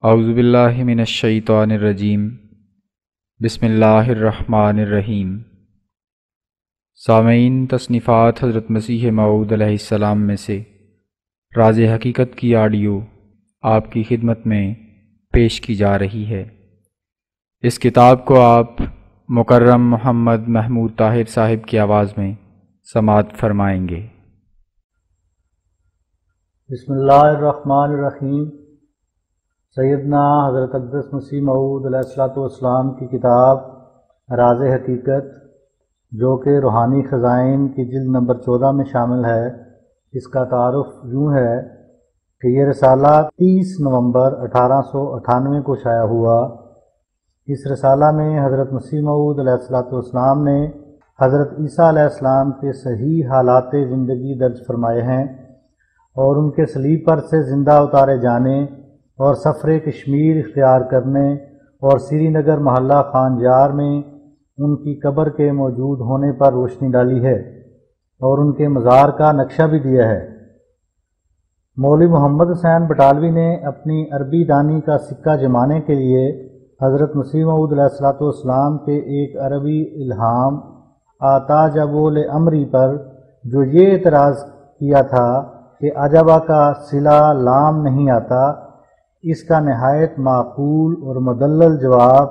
اعوذ باللہ من الشیطان الرجیم بسم اللہ الرحمن الرحیم۔ سامعین، تصنیفات حضرت مسیح موعود علیہ السلام میں سے راز حقیقت کی آڈیو آپ کی خدمت میں پیش کی جا رہی ہے۔ اس کتاب کو آپ مکرم محمد محمود طاہر صاحب کی آواز میں سماعت فرمائیں گے۔ بسم اللہ الرحمن الرحیم۔ سیدنا حضرت اقدس مسیح موعود علیہ السلام کی کتاب راز حقیقت، جو کہ روحانی خزائن کی جلد نمبر 14 میں شامل ہے، اس کا تعارف یوں ہے کہ یہ رسالہ 30 نومبر 1898 کو شائع ہوا۔ اس رسالہ میں حضرت مسیح موعود علیہ السلام نے حضرت عیسیٰ علیہ السلام کے صحیح حالات زندگی درج فرمائے ہیں اور ان کے صلیب پر سے زندہ اتارے جانے اور سفر کشمیر اختیار کرنے اور سری نگر محلہ خانجار میں ان کی قبر کے موجود ہونے پر روشنی ڈالی ہے اور ان کے مزار کا نقشہ بھی دیا ہے۔ مولوی محمد حسین بٹالوی نے اپنی عربی دانی کا سکہ جمانے کے لیے حضرت مسیح موعود علیہ السلام کے ایک عربی الہام آتا جبول امری پر جو یہ اعتراض کیا تھا کہ عجبہ کا صلہ لام نہیں آتا، اس کا نہایت معقول اور مدلل جواب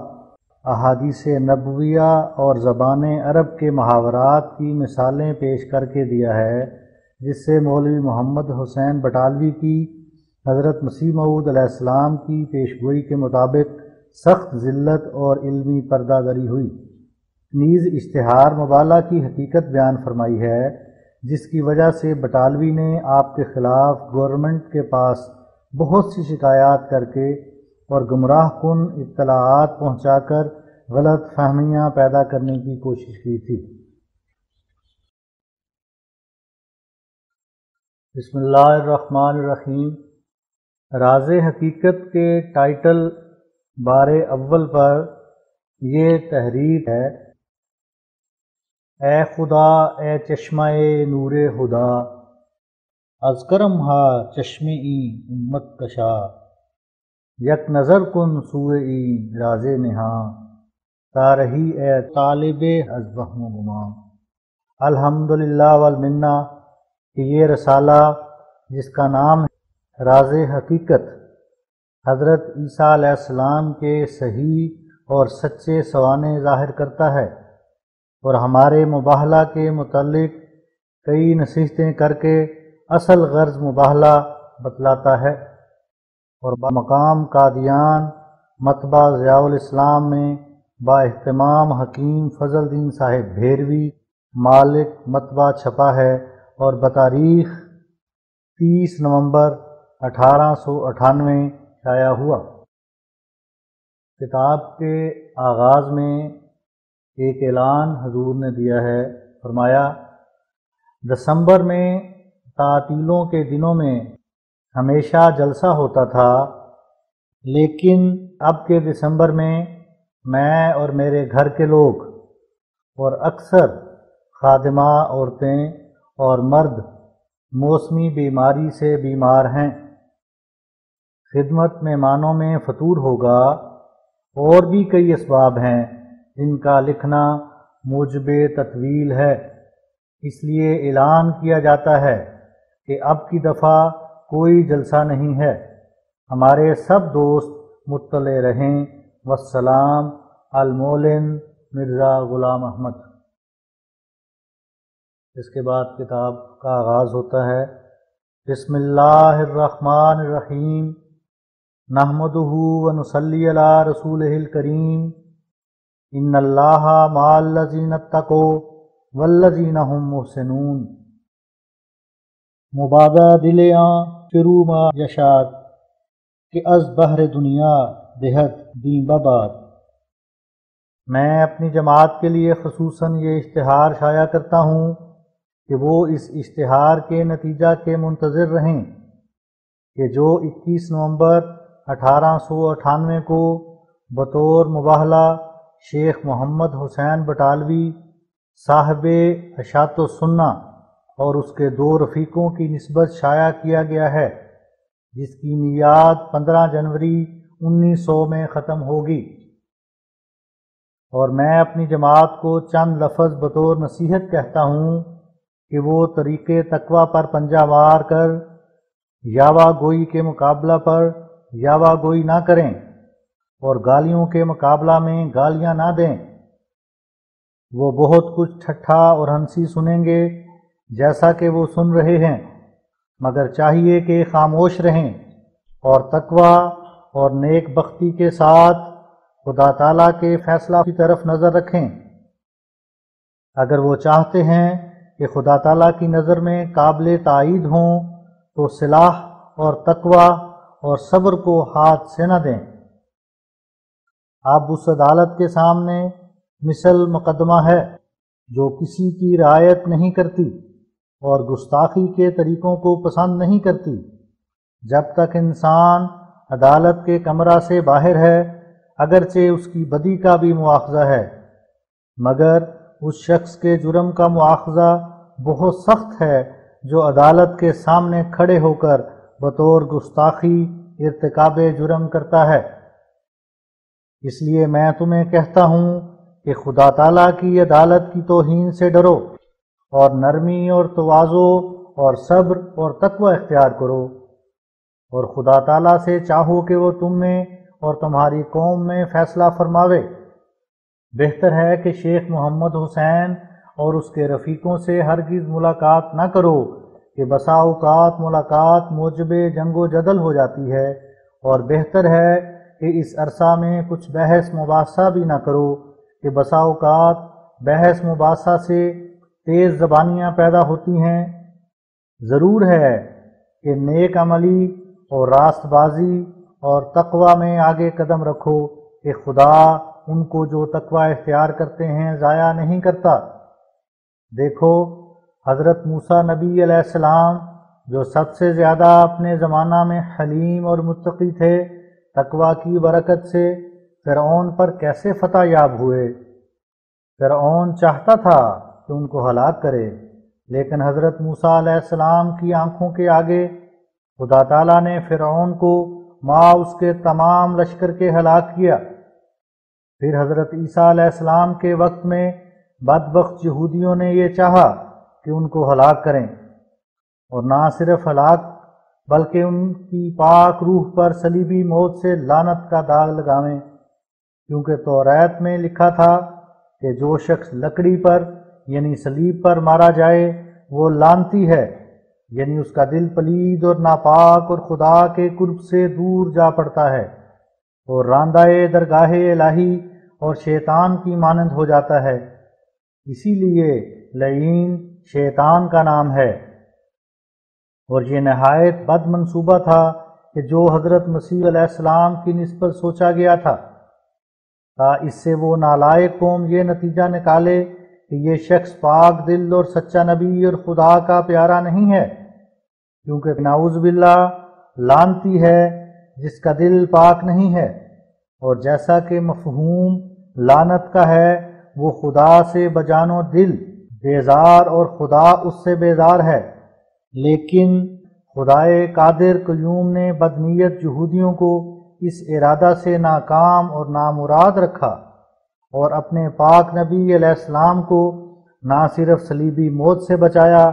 احادیث نبویہ اور زبان عرب کے محاورات کی مثالیں پیش کر کے دیا ہے، جس سے مولوی محمد حسین بٹالوی کی حضرت مسیح موعود علیہ السلام کی پیشگوئی کے مطابق سخت ذلت اور علمی پردہ دری ہوئی۔ نیز اشتہار مبالغہ کی حقیقت بیان فرمائی ہے، جس کی وجہ سے بٹالوی نے آپ کے خلاف گورنمنٹ کے پاس بہت سی شکایات کر کے اور گمراہ کن اطلاعات پہنچا کر غلط فہمیاں پیدا کرنے کی کوشش کی تھی۔ بسم اللہ الرحمن الرحیم۔ راز حقیقت کے ٹائٹل بار اول پر یہ تحریر ہے: اے خدا، اے چشمہ نور خدا، از کرم ہا چشم ای امت کشا، یک نظر کن سوئے ای راز نہاں، تارہی اے طالب از وہم و گماں۔ الحمدللہ والمنہ کہ یہ رسالہ، جس کا نام ہے راز حقیقت، حضرت عیسیٰ علیہ السلام کے صحیح اور سچے سوانے ظاہر کرتا ہے اور ہمارے مباہلہ کے متعلق کئی نصیحتیں کر کے اصل غرض مباہلہ بتلاتا ہے، اور مقام قادیان مطبع ضیاء الاسلام میں با اہتمام حکیم فضل دین صاحب بھیروی مالک مطبع چھپا ہے اور بتاریخ 30 نومبر 1898 شائع ہوا۔ کتاب کے آغاز میں ایک اعلان حضور نے دیا ہے، فرمایا: دسمبر میں تعطیلوں کے دنوں میں ہمیشہ جلسہ ہوتا تھا، لیکن اب کے دسمبر میں اور میرے گھر کے لوگ اور اکثر خادمہ عورتیں اور مرد موسمی بیماری سے بیمار ہیں۔ خدمت مہمانوں میں فطور ہوگا، اور بھی کئی اسباب ہیں جن کا لکھنا موجب تطویل ہے، اس لیے اعلان کیا جاتا ہے کہ اب کی دفعہ کوئی جلسہ نہیں ہے۔ ہمارے سب دوست مطلع رہیں۔ والسلام، المولن مرزا غلام احمد۔ اس کے بعد کتاب کا آغاز ہوتا ہے: بسم اللہ الرحمن الرحیم، نحمدہ ونصلی علی رسولہ الکریم، ان اللہ مع الذین اتقوا والذین هم محسنون۔ مبادہ دلیاں فرو ما یشاد، کہ از بحر دنیا دہت دین بباد۔ میں اپنی جماعت کے لیے خصوصاً یہ اشتہار شائع کرتا ہوں کہ وہ اس اشتہار کے نتیجہ کے منتظر رہیں کہ جو 21 نومبر 1898 کو بطور مباہلہ شیخ محمد حسین بٹالوی صاحب اشاعت السنہ اور اس کے دو رفیقوں کی نسبت شائع کیا گیا ہے، جس کی میعاد 15 جنوری 1900 میں ختم ہوگی۔ اور میں اپنی جماعت کو چند لفظ بطور نصیحت کہتا ہوں کہ وہ طریقے تقوی پر پنجہ مار کر یاوہ گوئی کے مقابلہ پر یاوہ گوئی نہ کریں اور گالیوں کے مقابلہ میں گالیاں نہ دیں۔ وہ بہت کچھ ٹھٹھا اور ہنسی سنیں گے جیسا کہ وہ سن رہے ہیں، مگر چاہیے کہ خاموش رہیں اور تقوی اور نیک بختی کے ساتھ خدا تعالیٰ کے فیصلہ کی طرف نظر رکھیں۔ اگر وہ چاہتے ہیں کہ خدا تعالیٰ کی نظر میں قابل تائید ہوں تو صلاح اور تقوی اور صبر کو ہاتھ سے نہ دیں۔ اب اس عدالت کے سامنے مثل مقدمہ ہے جو کسی کی رعایت نہیں کرتی اور گستاخی کے طریقوں کو پسند نہیں کرتی۔ جب تک انسان عدالت کے کمرہ سے باہر ہے اگرچہ اس کی بدی کا بھی مواخذہ ہے، مگر اس شخص کے جرم کا مواخذہ بہت سخت ہے جو عدالت کے سامنے کھڑے ہو کر بطور گستاخی ارتکاب جرم کرتا ہے۔ اس لیے میں تمہیں کہتا ہوں کہ خدا تعالیٰ کی عدالت کی توہین سے ڈرو اور نرمی اور تواضع اور صبر اور تقوی اختیار کرو، اور خدا تعالیٰ سے چاہو کہ وہ تم میں اور تمہاری قوم میں فیصلہ فرماوے۔ بہتر ہے کہ شیخ محمد حسین اور اس کے رفیقوں سے ہرگز ملاقات نہ کرو کہ بسا اوقات ملاقات موجب جنگ و جدل ہو جاتی ہے، اور بہتر ہے کہ اس عرصہ میں کچھ بحث مباحثہ بھی نہ کرو کہ بسا اوقات بحث مباحثہ سے تیز زبانیاں پیدا ہوتی ہیں۔ ضرور ہے کہ نیک عملی اور راست بازی اور تقوی میں آگے قدم رکھو کہ خدا ان کو جو تقوی اختیار کرتے ہیں ضائع نہیں کرتا۔ دیکھو حضرت موسیٰ نبی علیہ السلام جو سب سے زیادہ اپنے زمانہ میں حلیم اور متقی تھے، تقوی کی برکت سے فرعون پر کیسے فتح یاب ہوئے۔ فرعون چاہتا تھا کہ ان کو ہلاک کرے، لیکن حضرت موسیٰ علیہ السلام کی آنکھوں کے آگے خدا تعالیٰ نے فرعون کو مع اس کے تمام لشکر کے ہلاک کیا۔ پھر حضرت عیسیٰ علیہ السلام کے وقت میں بدبخت یہودیوں نے یہ چاہا کہ ان کو ہلاک کریں، اور نہ صرف ہلاک بلکہ ان کی پاک روح پر صلیبی موت سے لعنت کا داغ لگاویں، کیونکہ توریت میں لکھا تھا کہ جو شخص لکڑی پر یعنی صلیب پر مارا جائے وہ لعنتی ہے، یعنی اس کا دل پلید اور ناپاک اور خدا کے قرب سے دور جا پڑتا ہے اور راندہ درگاہ الہی اور شیطان کی مانند ہو جاتا ہے۔ اسی لیے لعین شیطان کا نام ہے، اور یہ نہایت بد منصوبہ تھا کہ جو حضرت مسیح علیہ السلام کی نسبت سوچا گیا تھا، تا اس سے وہ نالائق قوم یہ نتیجہ نکالے کہ یہ شخص پاک دل اور سچا نبی اور خدا کا پیارا نہیں ہے، کیونکہ نعوذ باللہ لعنتی ہے جس کا دل پاک نہیں ہے، اور جیسا کہ مفہوم لعنت کا ہے وہ خدا سے بجان و دل بیزار اور خدا اس سے بیزار ہے۔ لیکن خدائے قادر قیوم نے بدنیت یہودیوں کو اس ارادہ سے ناکام اور نامراد رکھا اور اپنے پاک نبی علیہ السلام کو نہ صرف صلیبی موت سے بچایا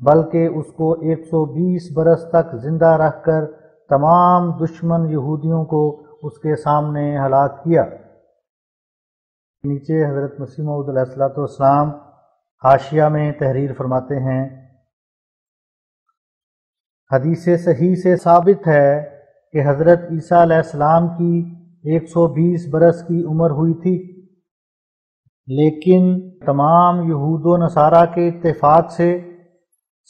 بلکہ اس کو 120 برس تک زندہ رکھ کر تمام دشمن یہودیوں کو اس کے سامنے ہلاک کیا۔ نیچے حضرت مسیح موعود علیہ السلام حاشیہ میں تحریر فرماتے ہیں، حدیث صحیح سے ثابت ہے کہ حضرت عیسیٰ علیہ السلام کی 120 برس کی عمر ہوئی تھی، لیکن تمام یہود و نصارہ کے اتفاق سے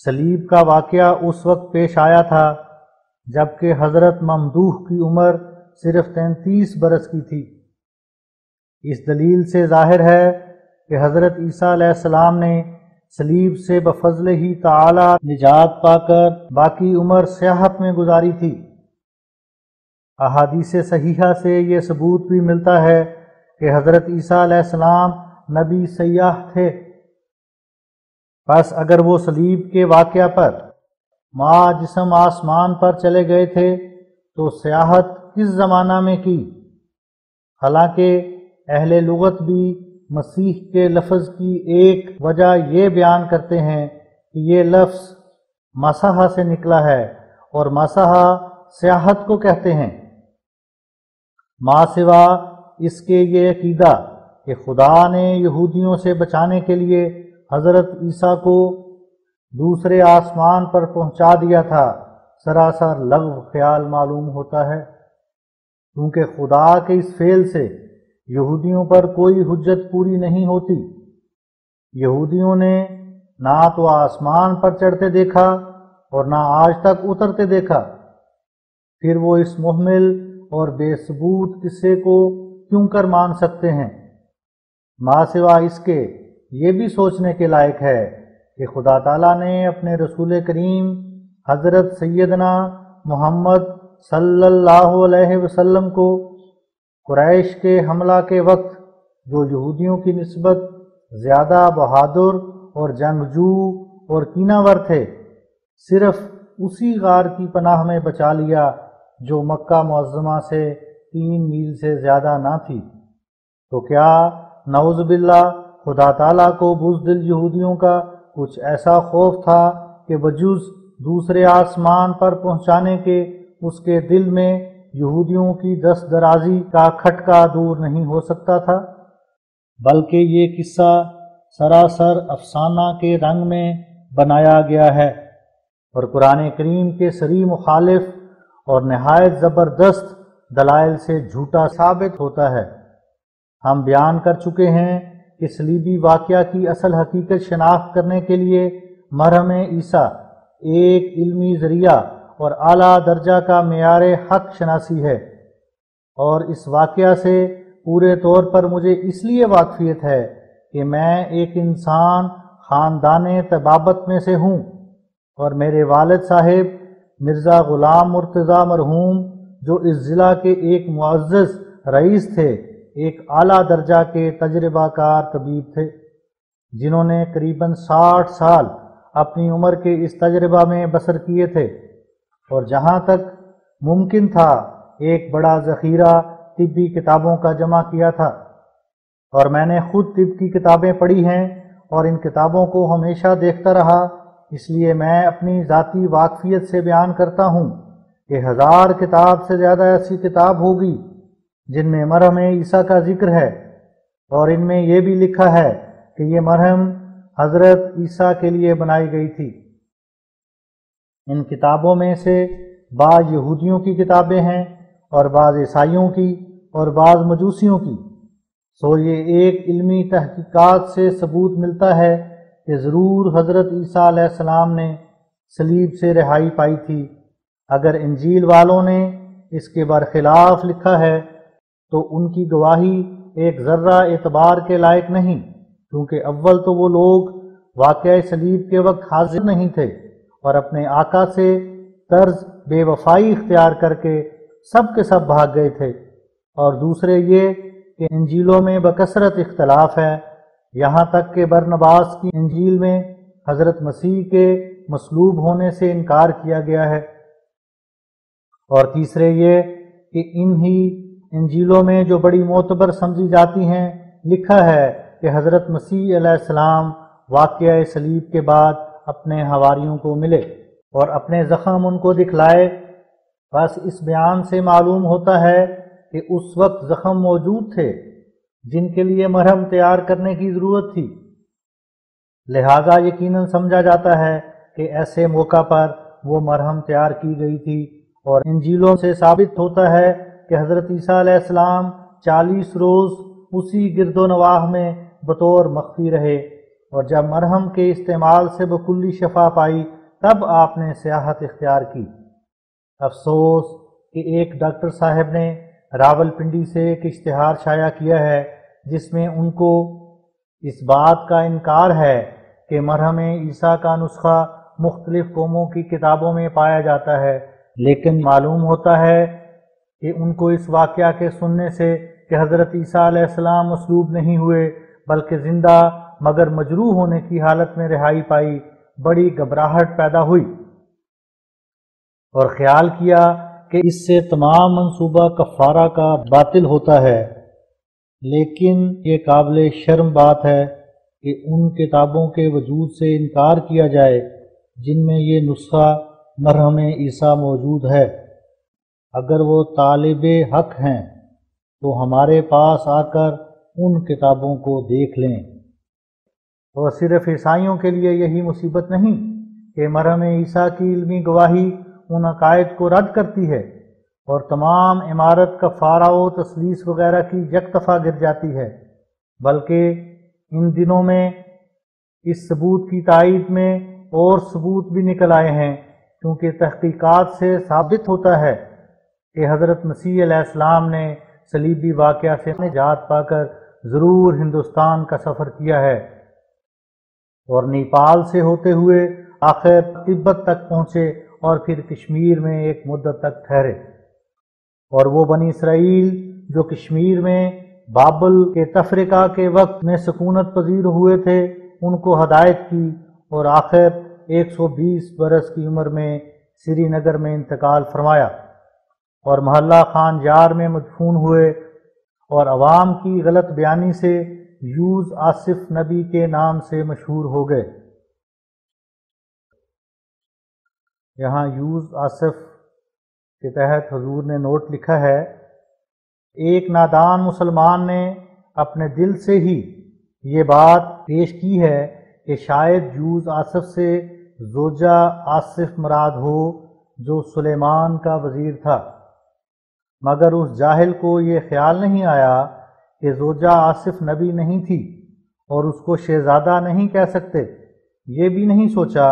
صلیب کا واقعہ اس وقت پیش آیا تھا جبکہ حضرت ممدوح کی عمر صرف 33 برس کی تھی۔ اس دلیل سے ظاہر ہے کہ حضرت عیسیٰ علیہ السلام نے صلیب سے بفضل ہی تعالی نجات پا کر باقی عمر سیاحت میں گزاری تھی۔ احادیث صحیحہ سے یہ ثبوت بھی ملتا ہے کہ حضرت عیسیٰ علیہ السلام نبی سیاح تھے۔ بس اگر وہ صلیب کے واقعہ پر ماں جسم آسمان پر چلے گئے تھے تو سیاحت کس زمانہ میں کی؟ حالانکہ اہل لغت بھی مسیح کے لفظ کی ایک وجہ یہ بیان کرتے ہیں کہ یہ لفظ مسح سے نکلا ہے، اور مسح سیاحت کو کہتے ہیں۔ ماں سوا اس کے یہ عقیدہ کہ خدا نے یہودیوں سے بچانے کے لیے حضرت عیسیٰ کو دوسرے آسمان پر پہنچا دیا تھا، سراسر لغو خیال معلوم ہوتا ہے، کیونکہ خدا کے اس فعل سے یہودیوں پر کوئی حجت پوری نہیں ہوتی۔ یہودیوں نے نہ تو آسمان پر چڑھتے دیکھا اور نہ آج تک اترتے دیکھا، پھر وہ اس محمل اور بے ثبوت قصے کو کیوں کر مان سکتے ہیں؟ ماں سوا اس کے یہ بھی سوچنے کے لائق ہے کہ خدا تعالیٰ نے اپنے رسول کریم حضرت سیدنا محمد صلی اللہ علیہ وسلم کو قریش کے حملہ کے وقت جو یہودیوں کی نسبت زیادہ بہادر اور جنگجو اور کینہ ور تھے، صرف اسی غار کی پناہ میں بچا لیا جو مکہ معظمہ سے 3 میل سے زیادہ نہ تھی۔ تو کیا نعوذ باللہ خدا تعالیٰ کو بزدل یہودیوں کا کچھ ایسا خوف تھا کہ بجز دوسرے آسمان پر پہنچانے کے اس کے دل میں یہودیوں کی دست درازی کا کھٹکا دور نہیں ہو سکتا تھا؟ بلکہ یہ قصہ سراسر افسانہ کے رنگ میں بنایا گیا ہے اور قرآن کریم کے صریح مخالف اور نہایت زبردست دلائل سے جھوٹا ثابت ہوتا ہے۔ ہم بیان کر چکے ہیں کہ صلیبی واقعہ کی اصل حقیقت شناخت کرنے کے لیے مرہم عیسیٰ ایک علمی ذریعہ اور اعلیٰ درجہ کا معیار حق شناسی ہے، اور اس واقعہ سے پورے طور پر مجھے اس لیے واقفیت ہے کہ میں ایک انسان خاندان طبابت میں سے ہوں، اور میرے والد صاحب مرزا غلام مرتضیٰ مرحوم جو اس ضلع کے ایک معزز رئیس تھے، ایک اعلیٰ درجہ کے تجربہ کار طبیب تھے، جنہوں نے قریباً 60 سال اپنی عمر کے اس تجربہ میں بسر کیے تھے، اور جہاں تک ممکن تھا ایک بڑا ذخیرہ طبی کتابوں کا جمع کیا تھا، اور میں نے خود طب کی کتابیں پڑھی ہیں اور ان کتابوں کو ہمیشہ دیکھتا رہا، اس لیے میں اپنی ذاتی واقفیت سے بیان کرتا ہوں کہ 1000 کتاب سے زیادہ ایسی کتاب ہوگی جن میں مرہم عیسیٰ کا ذکر ہے، اور ان میں یہ بھی لکھا ہے کہ یہ مرہم حضرت عیسیٰ کے لیے بنائی گئی تھی۔ ان کتابوں میں سے بعض یہودیوں کی کتابیں ہیں اور بعض عیسائیوں کی اور بعض مجوسیوں کی، سو یہ ایک علمی تحقیقات سے ثبوت ملتا ہے کہ ضرور حضرت عیسیٰ علیہ السلام نے صلیب سے رہائی پائی تھی۔ اگر انجیل والوں نے اس کے برخلاف لکھا ہے تو ان کی گواہی ایک ذرہ اعتبار کے لائق نہیں، کیونکہ اول تو وہ لوگ واقعہ صلیب کے وقت حاضر نہیں تھے اور اپنے آقا سے طرز بے وفائی اختیار کر کے سب کے سب بھاگ گئے تھے، اور دوسرے یہ کہ انجیلوں میں بکثرت اختلاف ہے، یہاں تک کہ برنباس کی انجیل میں حضرت مسیح کے مصلوب ہونے سے انکار کیا گیا ہے، اور تیسرے یہ کہ انہی انجیلوں میں جو بڑی معتبر سمجھی جاتی ہیں لکھا ہے کہ حضرت مسیح علیہ السلام واقعہ صلیب کے بعد اپنے حواریوں کو ملے اور اپنے زخم ان کو دکھلائے۔ بس اس بیان سے معلوم ہوتا ہے کہ اس وقت زخم موجود تھے جن کے لیے مرہم تیار کرنے کی ضرورت تھی، لہذا یقیناً سمجھا جاتا ہے کہ ایسے موقع پر وہ مرہم تیار کی گئی تھی، اور انجیلوں سے ثابت ہوتا ہے کہ حضرت عیسیٰ علیہ السلام 40 روز اسی گرد و نواح میں بطور مخفی رہے، اور جب مرہم کے استعمال سے بکلی شفا پائی تب آپ نے سیاحت اختیار کی۔ افسوس کہ ایک ڈاکٹر صاحب نے راول پنڈی سے ایک اشتہار شائع کیا ہے جس میں ان کو اس بات کا انکار ہے کہ مرہم عیسیٰ کا نسخہ مختلف قوموں کی کتابوں میں پایا جاتا ہے، لیکن معلوم ہوتا ہے کہ ان کو اس واقعہ کے سننے سے کہ حضرت عیسیٰ علیہ السلام مصلوب نہیں ہوئے بلکہ زندہ مگر مجروح ہونے کی حالت میں رہائی پائی، بڑی گھبراہٹ پیدا ہوئی، اور خیال کیا کہ اس سے تمام منصوبہ کفارہ کا باطل ہوتا ہے، لیکن یہ قابل شرم بات ہے کہ ان کتابوں کے وجود سے انکار کیا جائے جن میں یہ نسخہ مرہم عیسیٰ موجود ہے۔ اگر وہ طالب حق ہیں تو ہمارے پاس آ کر ان کتابوں کو دیکھ لیں۔ اور صرف عیسائیوں کے لیے یہی مصیبت نہیں کہ مرہم عیسیٰ کی علمی گواہی ان عقائد کو رد کرتی ہے اور تمام عمارت کفارہ و تثلیث وغیرہ کی یک دفعہ گر جاتی ہے، بلکہ ان دنوں میں اس ثبوت کی تائید میں اور ثبوت بھی نکل آئے ہیں، کیونکہ تحقیقات سے ثابت ہوتا ہے کہ حضرت مسیح علیہ السلام نے صلیبی واقعہ سے نجات پا کر ضرور ہندوستان کا سفر کیا ہے اور نیپال سے ہوتے ہوئے آخر تبت تک پہنچے اور پھر کشمیر میں ایک مدت تک ٹھہرے، اور وہ بنی اسرائیل جو کشمیر میں بابل کے تفرقہ کے وقت میں سکونت پذیر ہوئے تھے ان کو ہدایت کی اور آخر 120 برس کی عمر میں سری نگر میں انتقال فرمایا اور محلہ خان جار میں مدفون ہوئے، اور عوام کی غلط بیانی سے یوز آصف نبی کے نام سے مشہور ہو گئے۔ یہاں یوز آصف کے تحت حضور نے نوٹ لکھا ہے، ایک نادان مسلمان نے اپنے دل سے ہی یہ بات پیش کی ہے کہ شاید یوز آصف سے زوجہ آصف مراد ہو جو سلیمان کا وزیر تھا، مگر اس جاہل کو یہ خیال نہیں آیا کہ زوجہ آصف نبی نہیں تھی اور اس کو شہزادہ نہیں کہہ سکتے۔ یہ بھی نہیں سوچا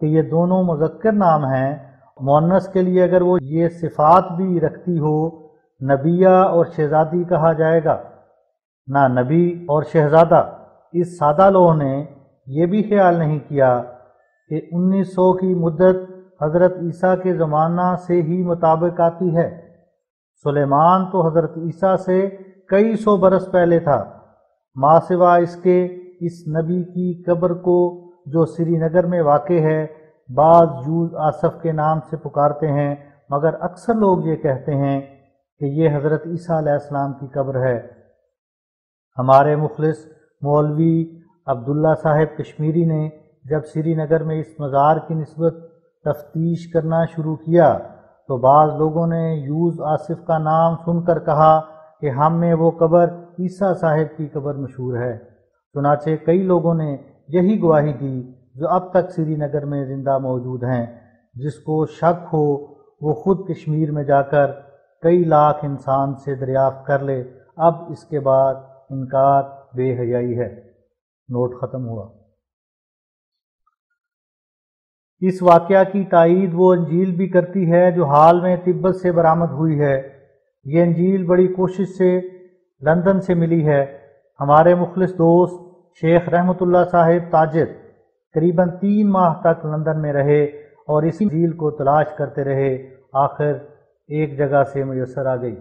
کہ یہ دونوں مذکر نام ہیں، مؤنث کے لیے اگر وہ یہ صفات بھی رکھتی ہو نبیہ اور شہزادی کہا جائے گا، نہ نبی اور شہزادہ۔ اس سادہ لوح نے یہ بھی خیال نہیں کیا کہ 1900 کی مدت حضرت عیسیٰ کے زمانہ سے ہی مطابق آتی ہے۔ سلیمان تو حضرت عیسیٰ سے کئی سو برس پہلے تھا، ماں سوا اس کے اس نبی کی قبر کو جو سری نگر میں واقع ہے بعض یوز آصف کے نام سے پکارتے ہیں، مگر اکثر لوگ یہ کہتے ہیں کہ یہ حضرت عیسیٰ علیہ السلام کی قبر ہے۔ ہمارے مخلص مولوی عبداللہ صاحب کشمیری نے جب سری نگر میں اس مزار کی نسبت تفتیش کرنا شروع کیا تو بعض لوگوں نے یوز آصف کا نام سن کر کہا کہ ہم میں وہ قبر عیسیٰ صاحب کی قبر مشہور ہے۔ چنانچہ کئی لوگوں نے یہی گواہی دی جو اب تک سری نگر میں زندہ موجود ہیں۔ جس کو شک ہو وہ خود کشمیر میں جا کر کئی لاکھ انسان سے دریافت کر لے، اب اس کے بعد انکار بے حیائی ہے۔ نوٹ ختم ہوا۔ اس واقعہ کی تائید وہ انجیل بھی کرتی ہے جو حال میں تبت سے برآمد ہوئی ہے۔ یہ انجیل بڑی کوشش سے لندن سے ملی ہے۔ ہمارے مخلص دوست شیخ رحمت اللہ صاحب تاجر قریباً 3 ماہ تک لندن میں رہے اور اس انجیل کو تلاش کرتے رہے، آخر ایک جگہ سے میسر آ گئی۔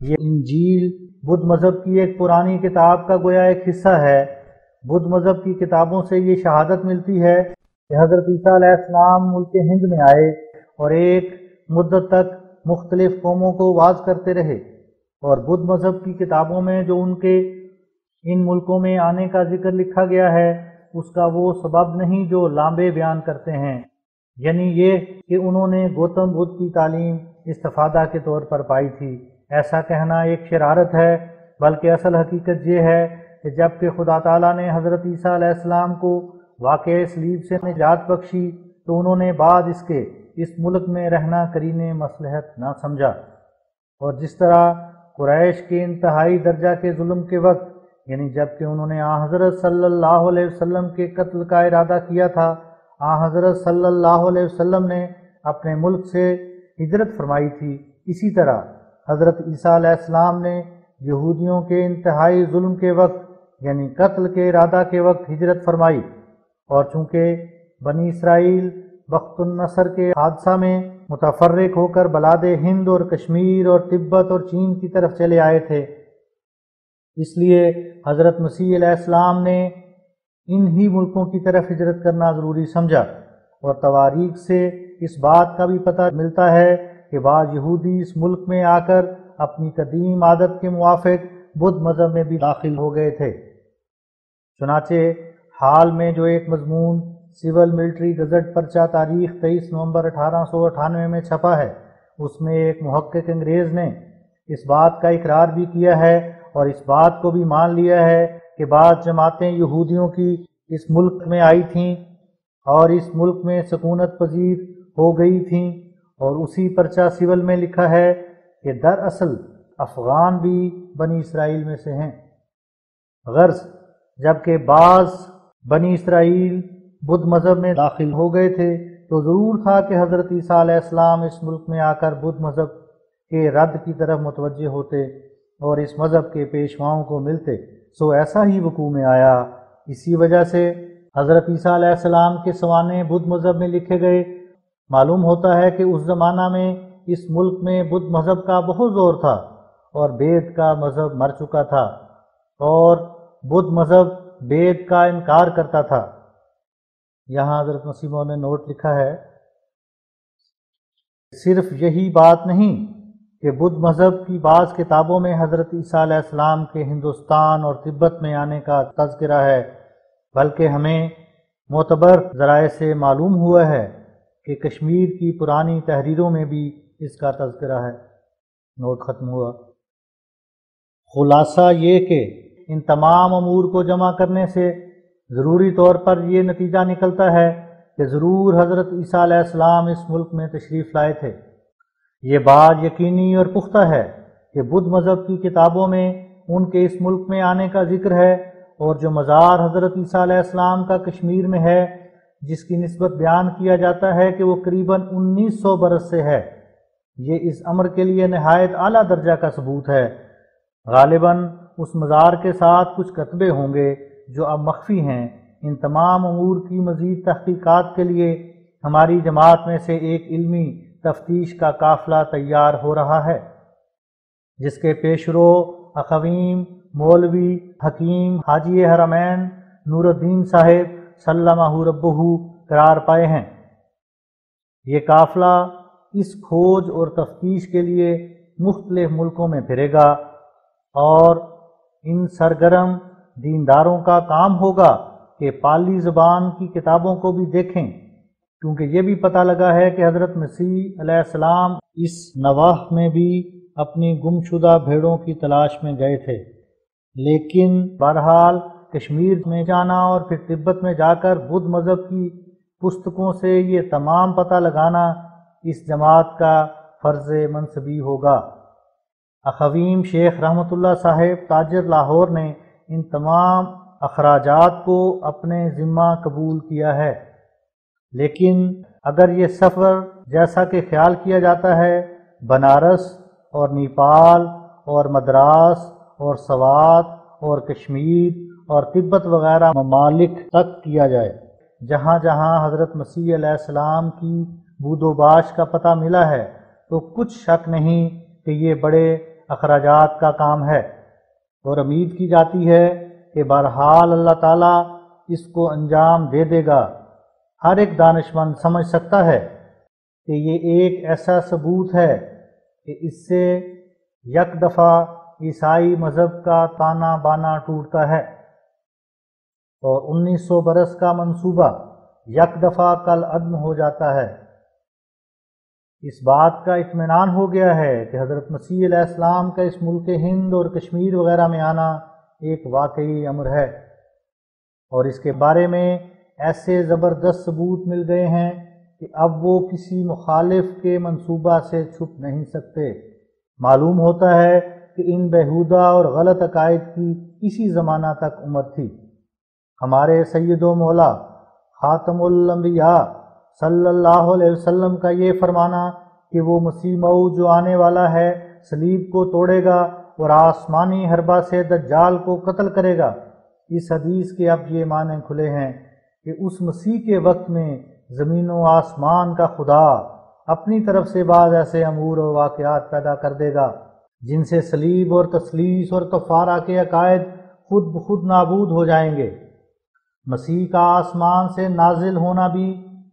یہ انجیل بدھ مذہب کی ایک پرانی کتاب کا گویا ایک حصہ ہے۔ بدھ مذہب کی کتابوں سے یہ شہادت ملتی ہے کہ حضرت عیسیٰ علیہ السلام ملک ہند میں آئے اور ایک مدت تک مختلف قوموں کو واعظ کرتے رہے، اور بدھ مذہب کی کتابوں میں جو ان کے ان ملکوں میں آنے کا ذکر لکھا گیا ہے اس کا وہ سبب نہیں جو لامبے بیان کرتے ہیں، یعنی یہ کہ انہوں نے گوتم بدھ کی تعلیم استفادہ کے طور پر پائی تھی۔ ایسا کہنا ایک شرارت ہے، بلکہ اصل حقیقت یہ ہے کہ جب کہ خدا تعالیٰ نے حضرت عیسیٰ علیہ السلام کو واقعہ صلیب سے نجات بخشی تو انہوں نے بعد اس کے اس ملک میں رہنا کرینِ مصلحت نہ سمجھا، اور جس طرح قریش کے انتہائی درجہ کے ظلم کے وقت، یعنی جب کہ انہوں نے حضرت صلی اللہ علیہ وسلم کے قتل کا ارادہ کیا تھا، حضرت صلی اللہ علیہ وسلم نے اپنے ملک سے ہجرت فرمائی تھی، اسی طرح حضرت عیسیٰ علیہ السلام نے یہودیوں کے انتہائی ظلم کے وقت یعنی قتل کے ارادہ کے وقت ہجرت فرمائی، اور چونکہ بنی اسرائیل وقت النصر کے حادثہ میں متفرق ہو کر بلاد ہند اور کشمیر اور تبت اور چین کی طرف چلے آئے تھے، اس لیے حضرت مسیح علیہ السلام نے انہی ملکوں کی طرف ہجرت کرنا ضروری سمجھا، اور تواریخ سے اس بات کا بھی پتہ ملتا ہے کہ بعض یہودی اس ملک میں آ کر اپنی قدیم عادت کے موافق بدھ مذہب میں بھی داخل ہو گئے تھے۔ چنانچہ حال میں جو ایک مضمون سول ملٹری گزٹ پرچہ تاریخ 23 نومبر 1898 میں چھپا ہے، اس میں ایک محقق انگریز نے اس بات کا اقرار بھی کیا ہے اور اس بات کو بھی مان لیا ہے کہ بعض جماعتیں یہودیوں کی اس ملک میں آئی تھیں اور اس ملک میں سکونت پذیر ہو گئی تھیں، اور اسی پرچہ سول میں لکھا ہے کہ دراصل افغان بھی بنی اسرائیل میں سے ہیں۔ غرض جبکہ بعض بنی اسرائیل بدھ مذہب میں داخل ہو گئے تھے تو ضرور تھا کہ حضرت عیسیٰ علیہ السلام اس ملک میں آ کر بدھ مذہب کے رد کی طرف متوجہ ہوتے اور اس مذہب کے پیشواؤں کو ملتے، سو ایسا ہی وقوع میں آیا۔ اسی وجہ سے حضرت عیسیٰ علیہ السلام کے سوانے بدھ مذہب میں لکھے گئے۔ معلوم ہوتا ہے کہ اس زمانہ میں اس ملک میں بدھ مذہب کا بہت زور تھا اور بید کا مذہب مر چکا تھا، اور بدھ مذہب بید کا انکار کرتا تھا۔ یہاں حضرت مسیح موعود نے نوٹ لکھا ہے، صرف یہی بات نہیں کہ بدھ مذہب کی بعض کتابوں میں حضرت عیسیٰ علیہ السلام کے ہندوستان اور تبت میں آنے کا تذکرہ ہے، بلکہ ہمیں معتبر ذرائع سے معلوم ہوا ہے کہ کشمیر کی پرانی تحریروں میں بھی اس کا تذکرہ ہے۔ نوٹ ختم ہوا۔ خلاصہ یہ کہ ان تمام امور کو جمع کرنے سے ضروری طور پر یہ نتیجہ نکلتا ہے کہ ضرور حضرت عیسیٰ علیہ السلام اس ملک میں تشریف لائے تھے۔ یہ بات یقینی اور پختہ ہے کہ بدھ مذہب کی کتابوں میں ان کے اس ملک میں آنے کا ذکر ہے، اور جو مزار حضرت عیسیٰ علیہ السلام کا کشمیر میں ہے، جس کی نسبت بیان کیا جاتا ہے کہ وہ قریباً 1900 برس سے ہے، یہ اس امر کے لیے نہایت اعلیٰ درجہ کا ثبوت ہے۔ غالباً اس مزار کے ساتھ کچھ کتبے ہوں گے جو اب مخفی ہیں۔ ان تمام امور کی مزید تحقیقات کے لیے ہماری جماعت میں سے ایک علمی تفتیش کا قافلہ تیار ہو رہا ہے، جس کے پیشرو اخویم مولوی حکیم حاجی حرمین نور الدین صاحب سلمہ ربہ قرار پائے ہیں۔ یہ قافلہ اس کھوج اور تفتیش کے لیے مختلف ملکوں میں پھرے گا، اور ان سرگرم دینداروں کا کام ہوگا کہ پالی زبان کی کتابوں کو بھی دیکھیں، کیونکہ یہ بھی پتہ لگا ہے کہ حضرت مسیح علیہ السلام اس نواح میں بھی اپنی گمشدہ بھیڑوں کی تلاش میں گئے تھے۔ لیکن بہرحال کشمیر میں جانا اور پھر تبت میں جا کر بدھ مذہب کی پستکوں سے یہ تمام پتہ لگانا اس جماعت کا فرض منصبی ہوگا۔ اخویم شیخ رحمۃ اللہ صاحب تاجر لاہور نے ان تمام اخراجات کو اپنے ذمہ قبول کیا ہے، لیکن اگر یہ سفر جیسا کہ خیال کیا جاتا ہے بنارس اور نیپال اور مدراس اور سوات اور کشمیر اور تبت وغیرہ ممالک تک کیا جائے، جہاں جہاں حضرت مسیح علیہ السلام کی بود و باش کا پتہ ملا ہے، تو کچھ شک نہیں کہ یہ بڑے اخراجات کا کام ہے، اور امید کی جاتی ہے کہ بہرحال اللہ تعالیٰ اس کو انجام دے دے گا۔ ہر ایک دانشمند سمجھ سکتا ہے کہ یہ ایک ایسا ثبوت ہے کہ اس سے یک دفعہ عیسائی مذہب کا تانا بانا ٹوٹتا ہے، اور 1900 برس کا منصوبہ یک دفعہ کل عدم ہو جاتا ہے۔ اس بات کا اطمینان ہو گیا ہے کہ حضرت مسیح علیہ السلام کا اس ملک ہند اور کشمیر وغیرہ میں آنا ایک واقعی امر ہے، اور اس کے بارے میں ایسے زبردست ثبوت مل گئے ہیں کہ اب وہ کسی مخالف کے منصوبہ سے چھپ نہیں سکتے۔ معلوم ہوتا ہے کہ ان بیہودہ اور غلط عقائد کی اسی زمانہ تک عمر تھی۔ ہمارے سید و مولا خاتم الانبیاء صلی اللہ علیہ وسلم کا یہ فرمانا کہ وہ مسیح موعود جو آنے والا ہے صلیب کو توڑے گا اور آسمانی حربہ سے دجال کو قتل کرے گا، اس حدیث کے اب یہ معنی کھلے ہیں کہ اس مسیح کے وقت میں زمین و آسمان کا خدا اپنی طرف سے بعض ایسے امور و واقعات پیدا کر دے گا جن سے صلیب اور تثلیث اور کفارہ کے عقائد خود بخود نابود ہو جائیں گے۔ مسیح کا آسمان سے نازل ہونا بھی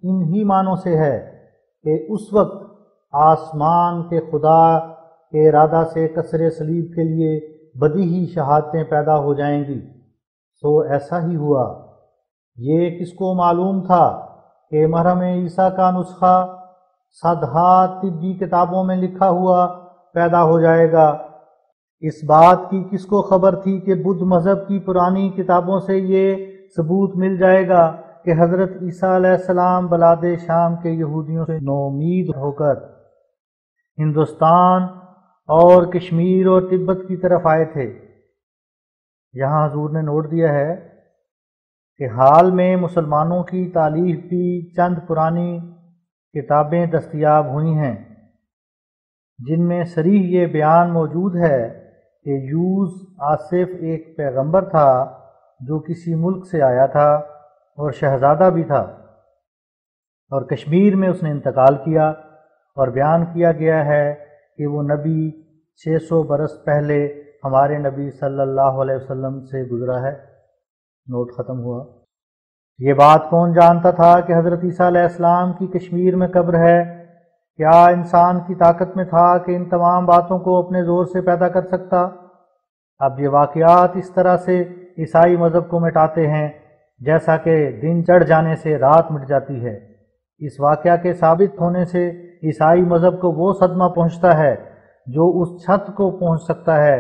انہی معنوں سے ہے کہ اس وقت آسمان کے خدا کے ارادہ سے کسر صلیب کے لیے بدیہی شہادتیں پیدا ہو جائیں گی۔ سو ایسا ہی ہوا۔ یہ کس کو معلوم تھا کہ محرم عیسیٰ کا نسخہ صدہا طبی کتابوں میں لکھا ہوا پیدا ہو جائے گا؟ اس بات کی کس کو خبر تھی کہ بدھ مذہب کی پرانی کتابوں سے یہ ثبوت مل جائے گا کہ حضرت عیسیٰ علیہ السلام بلاد شام کے یہودیوں سے نومید ہو کر ہندوستان اور کشمیر اور تبت کی طرف آئے تھے؟ یہاں حضور نے نوٹ دیا ہے کہ حال میں مسلمانوں کی تالیف بھی چند پرانی کتابیں دستیاب ہوئی ہیں جن میں صریح یہ بیان موجود ہے کہ یوز آصف ایک پیغمبر تھا جو کسی ملک سے آیا تھا اور شہزادہ بھی تھا، اور کشمیر میں اس نے انتقال کیا، اور بیان کیا گیا ہے کہ وہ نبی 600 برس پہلے ہمارے نبی صلی اللہ علیہ وسلم سے گزرا ہے۔ نوٹ ختم ہوا۔ یہ بات کون جانتا تھا کہ حضرت عیسیٰ علیہ السلام کی کشمیر میں قبر ہے؟ کیا انسان کی طاقت میں تھا کہ ان تمام باتوں کو اپنے زور سے پیدا کر سکتا؟ اب یہ واقعات اس طرح سے عیسائی مذہب کو مٹاتے ہیں جیسا کہ دن چڑھ جانے سے رات مٹ جاتی ہے۔ اس واقعہ کے ثابت ہونے سے عیسائی مذہب کو وہ صدمہ پہنچتا ہے جو اس چھت کو پہنچ سکتا ہے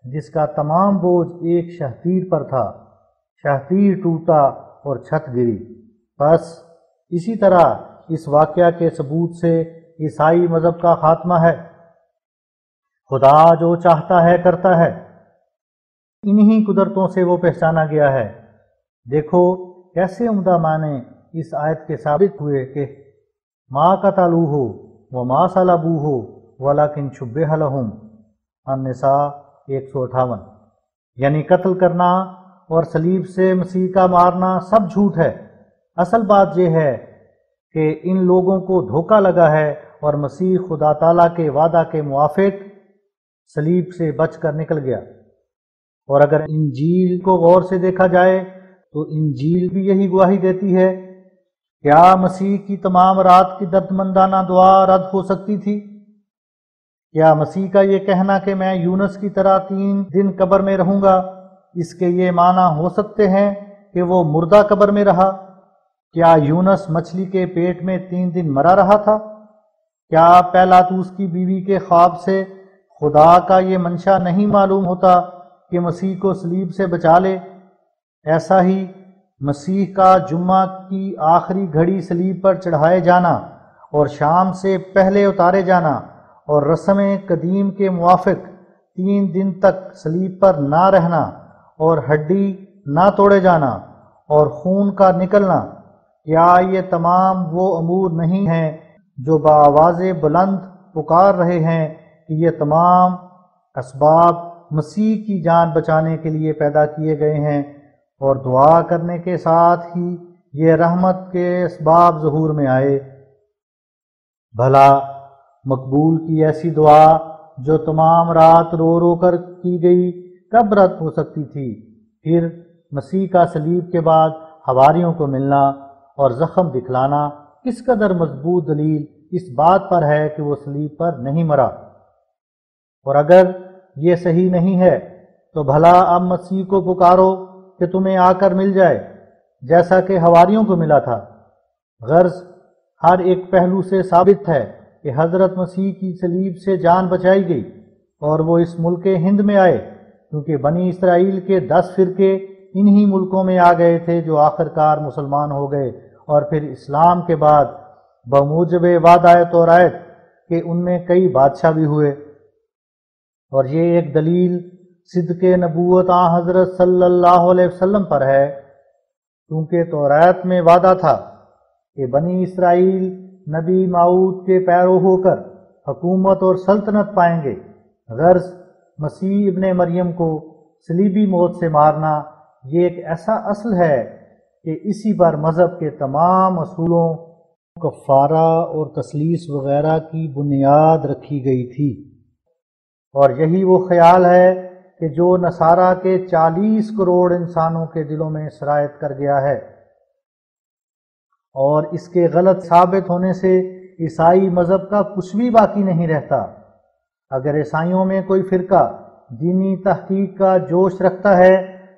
جس کا تمام بوجھ ایک شہتیر پر تھا۔ شہتیر ٹوٹا اور چھت گری۔ بس اسی طرح اس واقعہ کے ثبوت سے عیسائی مذہب کا خاتمہ ہے۔ خدا جو چاہتا ہے کرتا ہے، انہی قدرتوں سے وہ پہچانا گیا ہے۔ دیکھو کیسے عمدہ معنی اس آیت کے ثابت ہوئے کہ ما قتلوہ وما صلبوہ ولکن شبہ لہم، النساء 158۔ یعنی قتل کرنا اور صلیب سے مسیح کا مارنا سب جھوٹ ہے۔ اصل بات یہ ہے کہ ان لوگوں کو دھوکہ لگا ہے اور مسیح خدا تعالیٰ کے وعدہ کے موافق صلیب سے بچ کر نکل گیا۔ اور اگر انجیل کو غور سے دیکھا جائے تو انجیل بھی یہی گواہی دیتی ہے۔ کیا مسیح کی تمام رات کی دردمندانہ دعا رد ہو سکتی تھی؟ کیا مسیح کا یہ کہنا کہ میں یونس کی طرح 3 دن قبر میں رہوں گا، اس کے یہ معنی ہو سکتے ہیں کہ وہ مردہ قبر میں رہا؟ کیا یونس مچھلی کے پیٹ میں 3 دن مرا رہا تھا؟ کیا پیلاطوس کی بیوی کے خواب سے خدا کا یہ منشا نہیں معلوم ہوتا کہ مسیح کو صلیب سے بچا لے؟ ایسا ہی مسیح کا جمعہ کی آخری گھڑی صلیب پر چڑھائے جانا اور شام سے پہلے اتارے جانا اور رسم قدیم کے موافق 3 دن تک صلیب پر نہ رہنا اور ہڈی نہ توڑے جانا اور خون کا نکلنا، کیا یہ تمام وہ امور نہیں ہیں جو بآواز بلند پکار رہے ہیں کہ یہ تمام اسباب مسیح کی جان بچانے کے لیے پیدا کیے گئے ہیں، اور دعا کرنے کے ساتھ ہی یہ رحمت کے اسباب ظہور میں آئے؟ بھلا مقبول کی ایسی دعا جو تمام رات رو رو کر کی گئی کب رد ہو سکتی تھی؟ پھر مسیح کا صلیب کے بعد حواریوں کو ملنا اور زخم دکھلانا کس قدر مضبوط دلیل اس بات پر ہے کہ وہ صلیب پر نہیں مرا؟ اور اگر یہ صحیح نہیں ہے تو بھلا اب مسیح کو پکارو کہ تمہیں آ کر مل جائے جیسا کہ حواریوں کو ملا تھا۔ غرض ہر ایک پہلو سے ثابت ہے کہ حضرت مسیح کی صلیب سے جان بچائی گئی اور وہ اس ملک ہند میں آئے، کیونکہ بنی اسرائیل کے 10 فرقے انہی ملکوں میں آ گئے تھے جو آخر کار مسلمان ہو گئے، اور پھر اسلام کے بعد بموجب وعدہ توریت کہ ان میں کئی بادشاہ بھی ہوئے۔ اور یہ ایک دلیل صدق نبوت حضرت صلی اللہ علیہ وسلم پر ہے، کیونکہ توریت میں وعدہ تھا کہ بنی اسرائیل نبی موعود کے پیرو ہو کر حکومت اور سلطنت پائیں گے۔ غرض مسیح ابن مریم کو صلیبی موت سے مارنا یہ ایک ایسا اصل ہے کہ اسی پر مذہب کے تمام اصولوں، کفارہ اور تثلیث وغیرہ کی بنیاد رکھی گئی تھی۔ اور یہی وہ خیال ہے کہ جو نصارہ کے 40 کروڑ انسانوں کے دلوں میں سرایت کر گیا ہے، اور اس کے غلط ثابت ہونے سے عیسائی مذہب کا کچھ بھی باقی نہیں رہتا۔ اگر عیسائیوں میں کوئی فرقہ دینی تحقیق کا جوش رکھتا ہے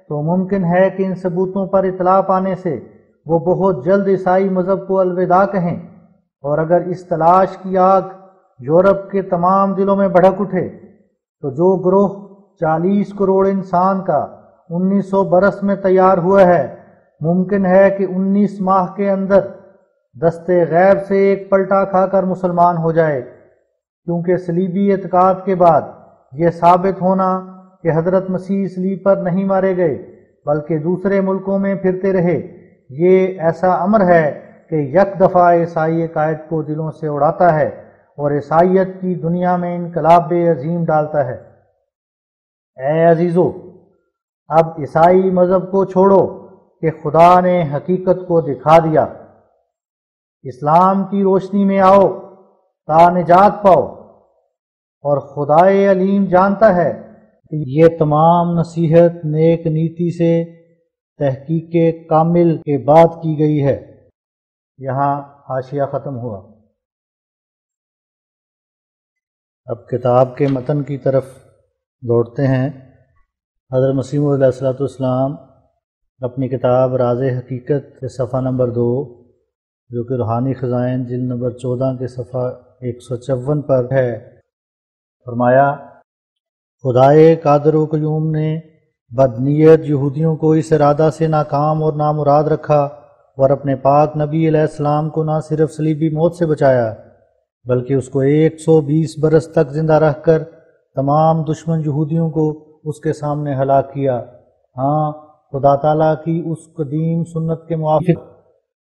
تو ممکن ہے کہ ان ثبوتوں پر اطلاع پانے سے وہ بہت جلد عیسائی مذہب کو الوداع کہیں، اور اگر اس تلاش کی آگ یورپ کے تمام دلوں میں بھڑک اٹھے تو جو گروہ 40 کروڑ انسان کا 1900 برس میں تیار ہوا ہے، ممکن ہے کہ 19 ماہ کے اندر دستے غیب سے ایک پلٹا کھا کر مسلمان ہو جائے، کیونکہ صلیبی اعتقاد کے بعد یہ ثابت ہونا کہ حضرت مسیح صلیب پر نہیں مارے گئے بلکہ دوسرے ملکوں میں پھرتے رہے، یہ ایسا امر ہے کہ یک دفعہ عیسائی عقائد کو دلوں سے اڑاتا ہے اور عیسائیت کی دنیا میں انقلاب عظیم ڈالتا ہے۔ اے عزیزو، اب عیسائی مذہب کو چھوڑو کہ خدا نے حقیقت کو دکھا دیا۔ اسلام کی روشنی میں آؤ تا نجات پاؤ، اور خدائے علیم جانتا ہے کہ یہ تمام نصیحت نیک نیتی سے تحقیق کامل کے بعد کی گئی ہے۔ یہاں حاشیہ ختم ہوا۔ اب کتاب کے متن کی طرف لوٹتے ہیں۔ حضرت مسیح موعود علیہ السلام اپنی کتاب راز حقیقت کے صفحہ نمبر 2، جو کہ روحانی خزائن جلد نمبر 14 کے صفحہ 154 پر ہے، فرمایا خدائے قادر و قیوم نے بدنیت یہودیوں کو اس ارادہ سے ناکام اور نامراد رکھا اور اپنے پاک نبی علیہ السلام کو نہ صرف صلیبی موت سے بچایا بلکہ اس کو 120 برس تک زندہ رکھ کر تمام دشمن یہودیوں کو اس کے سامنے ہلاک کیا۔ ہاں، خدا تعالیٰ کی اس قدیم سنت کے موافق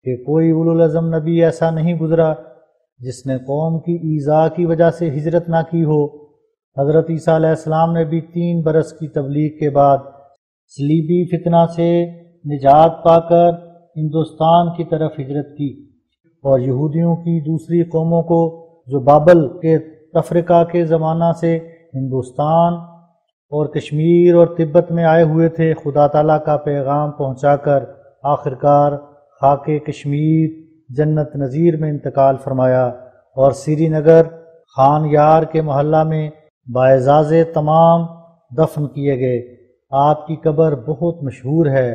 کہ کوئی اولوالعزم نبی ایسا نہیں گزرا جس نے قوم کی ایذا کی وجہ سے ہجرت نہ کی ہو۔ حضرت عیسیٰ علیہ السلام نے بھی 3 برس کی تبلیغ کے بعد صلیبی فتنہ سے نجات پا کر ہندوستان کی طرف ہجرت کی، اور یہودیوں کی دوسری قوموں کو جو بابل کے تفرقہ کے زمانہ سے ہندوستان اور کشمیر اور تبت میں آئے ہوئے تھے، خدا تعالیٰ کا پیغام پہنچا کر آخرکار خاک کشمیر جنت نظیر میں انتقال فرمایا، اور سری نگر خان یار کے محلہ میں باعزاز تمام دفن کیے گئے۔ آپ کی قبر بہت مشہور ہے،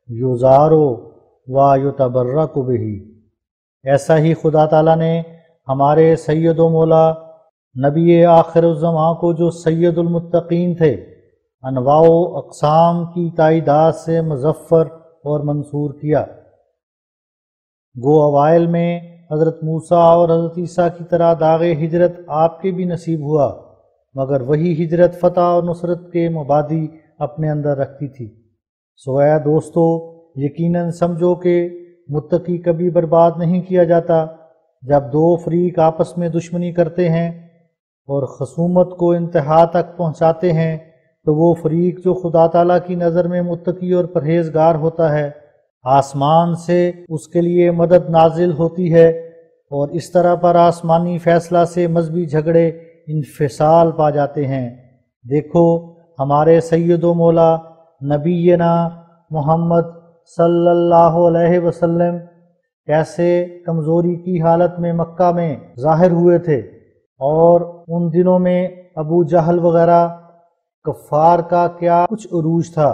یوزارو و یتبرک بہی۔ ایسا ہی خدا تعالیٰ نے ہمارے سید و مولا نبی آخر الزماں کو، جو سید المتقین تھے، انواع و اقسام کی تائیدات سے مظفر اور منصور کیا۔ گو اوائل میں حضرت موسیٰ اور حضرت عیسیٰ کی طرح داغ ہجرت آپ کے بھی نصیب ہوا، مگر وہی ہجرت فتح اور نصرت کے مبادی اپنے اندر رکھتی تھی۔ سو اے دوستو، یقیناً سمجھو کہ متقی کبھی برباد نہیں کیا جاتا۔ جب 2 فریق آپس میں دشمنی کرتے ہیں اور خصومت کو انتہا تک پہنچاتے ہیں تو وہ فریق جو خدا تعالیٰ کی نظر میں متقی اور پرہیزگار ہوتا ہے، آسمان سے اس کے لیے مدد نازل ہوتی ہے، اور اس طرح پر آسمانی فیصلہ سے مذہبی جھگڑے انفصال پا جاتے ہیں۔ دیکھو ہمارے سید و مولا نبینا محمد صلی اللہ علیہ وسلم کیسے کمزوری کی حالت میں مکہ میں ظاہر ہوئے تھے، اور ان دنوں میں ابو جہل وغیرہ کفار کا کیا کچھ عروج تھا،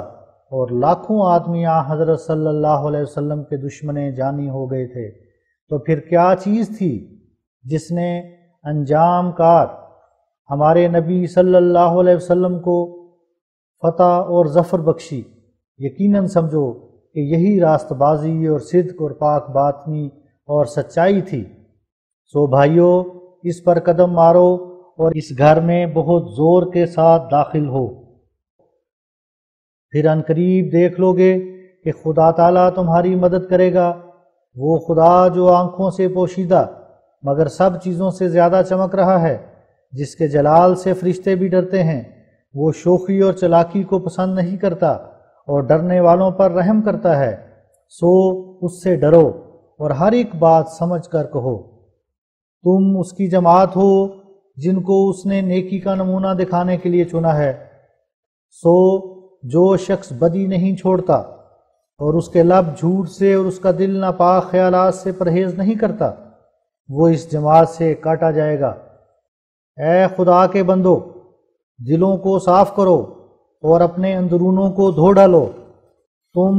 اور لاکھوں آدمی حضرت صلی اللہ علیہ وسلم کے دشمن جانی ہو گئے تھے۔ تو پھر کیا چیز تھی جس نے انجام کار ہمارے نبی صلی اللہ علیہ وسلم کو فتح اور ظفر بخشی؟ یقیناً سمجھو کہ یہی راست بازی اور صدق اور پاک باطنی اور سچائی تھی۔ سو بھائیو، اس پر قدم مارو اور اس گھر میں بہت زور کے ساتھ داخل ہو، پھر عنقریب دیکھ لو گے کہ خدا تعالیٰ تمہاری مدد کرے گا۔ وہ خدا جو آنکھوں سے پوشیدہ مگر سب چیزوں سے زیادہ چمک رہا ہے، جس کے جلال سے فرشتے بھی ڈرتے ہیں، وہ شوخی اور چلاکی کو پسند نہیں کرتا اور ڈرنے والوں پر رحم کرتا ہے۔ سو اس سے ڈرو اور ہر ایک بات سمجھ کر کہو۔ تم اس کی جماعت ہو جن کو اس نے نیکی کا نمونہ دکھانے کے لیے چنا ہے۔ سو جو شخص بدی نہیں چھوڑتا اور اس کے لب جھوٹ سے اور اس کا دل ناپاک خیالات سے پرہیز نہیں کرتا، وہ اس جماعت سے کاٹا جائے گا۔ اے خدا کے بندو، دلوں کو صاف کرو اور اپنے اندرونوں کو دھو ڈالو۔ تم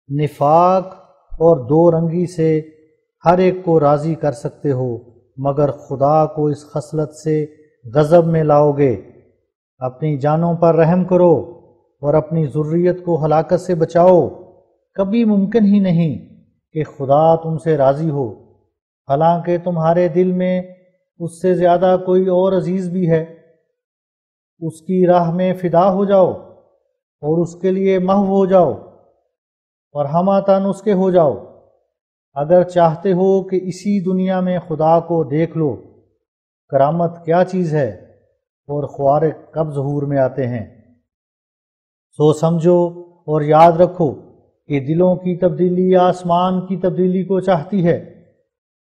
نفاق اور دو رنگی سے ہر ایک کو راضی کر سکتے ہو، مگر خدا کو اس خصلت سے غضب میں لاؤ گے۔ اپنی جانوں پر رحم کرو اور اپنی ذریت کو ہلاکت سے بچاؤ۔ کبھی ممکن ہی نہیں کہ خدا تم سے راضی ہو، حالانکہ تمہارے دل میں اس سے زیادہ کوئی اور عزیز بھی ہے۔ اس کی راہ میں فدا ہو جاؤ اور اس کے لیے محو ہو جاؤ اور ہمہ تن اس کے ہو جاؤ۔ اگر چاہتے ہو کہ اسی دنیا میں خدا کو دیکھ لو، کرامت کیا چیز ہے اور خوارق کب ظہور میں آتے ہیں۔ سو سمجھو اور یاد رکھو کہ دلوں کی تبدیلی آسمان کی تبدیلی کو چاہتی ہے۔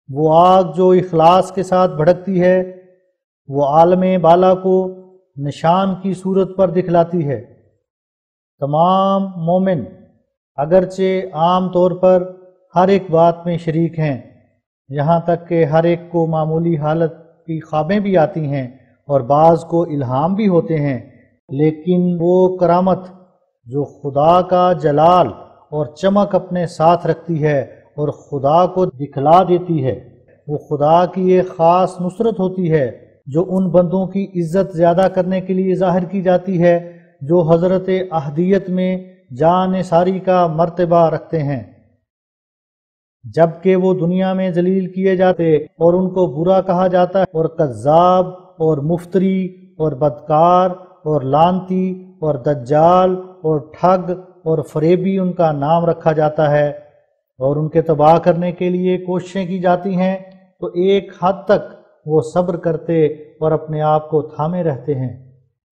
وہ آگ جو اخلاص کے ساتھ بھڑکتی ہے، وہ عالم بالا کو نشان کی صورت پر دکھلاتی ہے۔ تمام مومن اگرچہ عام طور پر ہر ایک بات میں شریک ہیں، یہاں تک کہ ہر ایک کو معمولی حالت کی خوابیں بھی آتی ہیں اور بعض کو الہام بھی ہوتے ہیں، لیکن وہ کرامت جو خدا کا جلال اور چمک اپنے ساتھ رکھتی ہے اور خدا کو دکھلا دیتی ہے، وہ خدا کی ایک خاص نصرت ہوتی ہے جو ان بندوں کی عزت زیادہ کرنے کے لیے ظاہر کی جاتی ہے جو حضرت احدیت میں جان ساری کا مرتبہ رکھتے ہیں، جبکہ وہ دنیا میں ذلیل کیے جاتے اور ان کو برا کہا جاتا ہے اور کذاب اور مفتری اور بدکار اور لعنتی اور دجال اور ٹھگ اور فریبی ان کا نام رکھا جاتا ہے اور ان کے تباہ کرنے کے لیے کوششیں کی جاتی ہیں، تو ایک حد تک وہ صبر کرتے اور اپنے آپ کو تھامے رہتے ہیں۔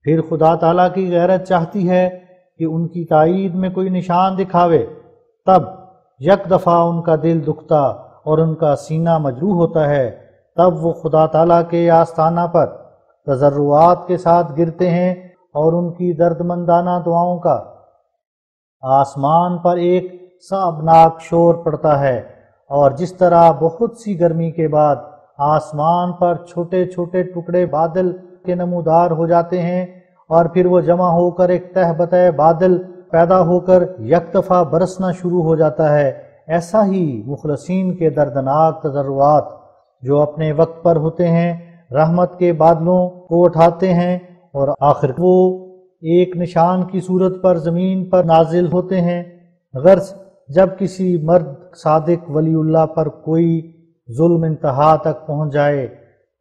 پھر خدا تعالیٰ کی غیرت چاہتی ہے کہ ان کی تائید میں کوئی نشان دکھاوے، تب یک دفعہ ان کا دل دکھتا اور ان کا سینہ مجروح ہوتا ہے، تب وہ خدا تعالیٰ کے آستانہ پر تضرعات کے ساتھ گرتے ہیں اور ان کی دردمندانہ دعاؤں کا آسمان پر ایک صعبناک شور پڑتا ہے، اور جس طرح بہت سی گرمی کے بعد آسمان پر چھوٹے چھوٹے ٹکڑے بادل کے نمودار ہو جاتے ہیں اور پھر وہ جمع ہو کر ایک تہ بتہ بادل پیدا ہو کر یک دفعہ برسنا شروع ہو جاتا ہے، ایسا ہی مخلصین کے دردناک تضرعات جو اپنے وقت پر ہوتے ہیں رحمت کے بادلوں کو اٹھاتے ہیں اور آخر وہ ایک نشان کی صورت پر زمین پر نازل ہوتے ہیں۔ غرض جب کسی مرد صادق ولی اللہ پر کوئی ظلم انتہا تک پہنچ جائے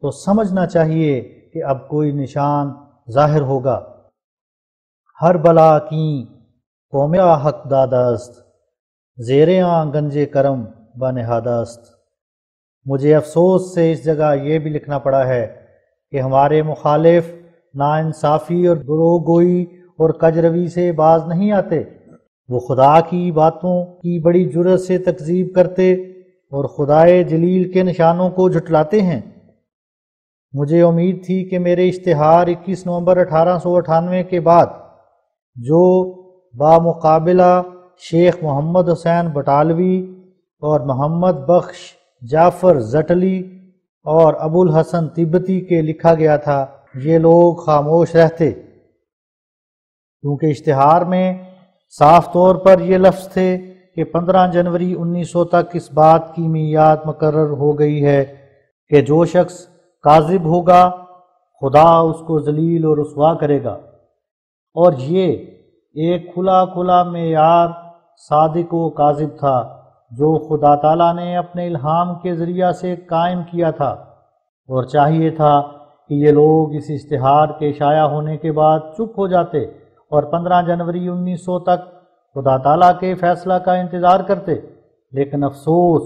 تو سمجھنا چاہیے کہ اب کوئی نشان ظاہر ہوگا۔ ہر بلا کی قوم حق دادست، زیر آں گنج کرم بنہادست۔ مجھے افسوس سے اس جگہ یہ بھی لکھنا پڑا ہے کہ ہمارے مخالف ناانصافی اور دروغ گوئی اور کجروی سے باز نہیں آتے۔ وہ خدا کی باتوں کی بڑی جرأت سے تکذیب کرتے اور خدائے جلیل کے نشانوں کو جھٹلاتے ہیں۔ مجھے امید تھی کہ میرے اشتہار 21 نومبر 1898 کے بعد جو بامقابلہ شیخ محمد حسین بٹالوی اور محمد بخش جعفر زٹلی اور ابو الحسن تبتی کے لکھا گیا تھا، یہ لوگ خاموش رہتے، کیونکہ اشتہار میں صاف طور پر یہ لفظ تھے کہ 15 جنوری 1900 تک اس بات کی میعاد مقرر ہو گئی ہے کہ جو شخص کاذب ہوگا خدا اس کو ذلیل اور رسوا کرے گا، اور یہ ایک کھلا معیار صادق و کاذب تھا جو خدا تعالیٰ نے اپنے الہام کے ذریعہ سے قائم کیا تھا، اور چاہیے تھا کہ یہ لوگ اس اشتہار کے شائع ہونے کے بعد چپ ہو جاتے اور 15 جنوری 1900 تک خدا تعالیٰ کے فیصلہ کا انتظار کرتے، لیکن افسوس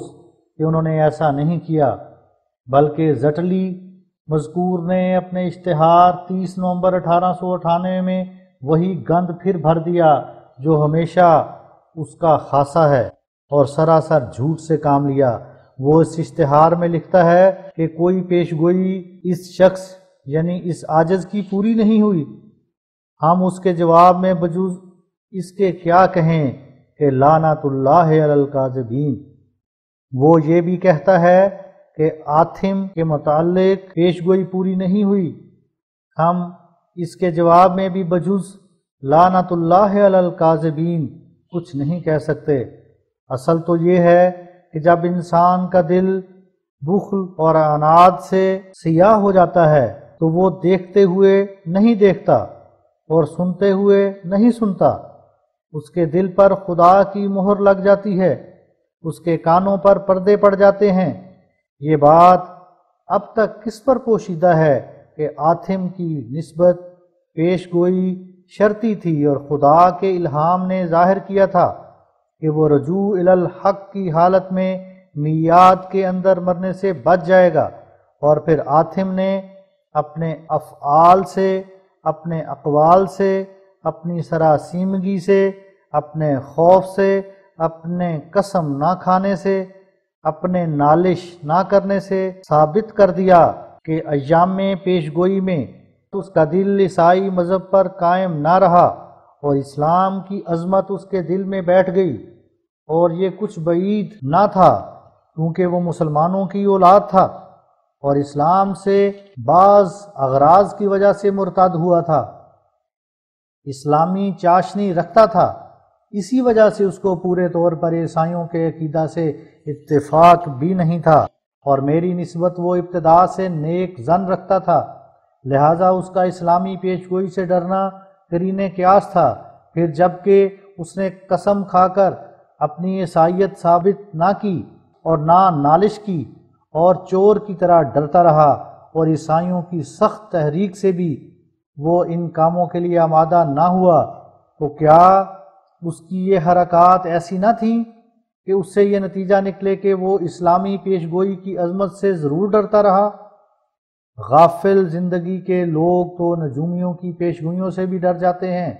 کہ انہوں نے ایسا نہیں کیا، بلکہ زٹلی مذکور نے اپنے اشتہار 30 نومبر 1898 میں وہی گند پھر بھر دیا جو ہمیشہ اس کا خاصہ ہے اور سراسر جھوٹ سے کام لیا۔ وہ اس اشتہار میں لکھتا ہے کہ کوئی پیشگوئی اس شخص یعنی اس عاجز کی پوری نہیں ہوئی۔ ہم اس کے جواب میں بجز اس کے کیا کہیں کہ لعنت اللہ علی الکاذبین۔ وہ یہ بھی کہتا ہے کہ آتھم کے متعلق پیش گوئی پوری نہیں ہوئی، ہم اس کے جواب میں بھی بجز لعنت اللہ علی الکاذبین کچھ نہیں کہہ سکتے۔ اصل تو یہ ہے کہ جب انسان کا دل بخل اور عناد سے سیاہ ہو جاتا ہے تو وہ دیکھتے ہوئے نہیں دیکھتا اور سنتے ہوئے نہیں سنتا، اس کے دل پر خدا کی مہر لگ جاتی ہے، اس کے کانوں پر پردے پڑ جاتے ہیں۔ یہ بات اب تک کس پر پوشیدہ ہے کہ آتھم کی نسبت پیش گوئی شرطی تھی اور خدا کے الہام نے ظاہر کیا تھا کہ وہ رجوع الی الحق کی حالت میں میعاد کے اندر مرنے سے بچ جائے گا، اور پھر آتھم نے اپنے افعال سے، اپنے اقوال سے، اپنی سراسیمگی سے، اپنے خوف سے، اپنے قسم نہ کھانے سے، اپنے نالش نہ کرنے سے ثابت کر دیا کہ ایام پیش گوئی میں اس کا دل عیسائی مذہب پر قائم نہ رہا اور اسلام کی عظمت اس کے دل میں بیٹھ گئی، اور یہ کچھ بعید نہ تھا کیونکہ وہ مسلمانوں کی اولاد تھا اور اسلام سے بعض اغراض کی وجہ سے مرتد ہوا تھا، اسلامی چاشنی رکھتا تھا، اسی وجہ سے اس کو پورے طور پر عیسائیوں کے عقیدہ سے اتفاق بھی نہیں تھا، اور میری نسبت وہ ابتدا سے نیک ظن رکھتا تھا، لہٰذا اس کا اسلامی پیش گوئی سے ڈرنا قرینِ قیاس تھا۔ پھر جب کہ اس نے قسم کھا کر اپنی عیسائیت ثابت نہ کی اور نہ نالش کی اور چور کی طرح ڈرتا رہا، اور عیسائیوں کی سخت تحریک سے بھی وہ ان کاموں کے لیے آمادہ نہ ہوا، تو کیا اس کی یہ حرکات ایسی نہ تھیں کہ اس سے یہ نتیجہ نکلے کہ وہ اسلامی پیش گوئی کی عظمت سے ضرور ڈرتا رہا؟ غافل زندگی کے لوگ تو نجومیوں کی پیش گوئیوں سے بھی ڈر جاتے ہیں،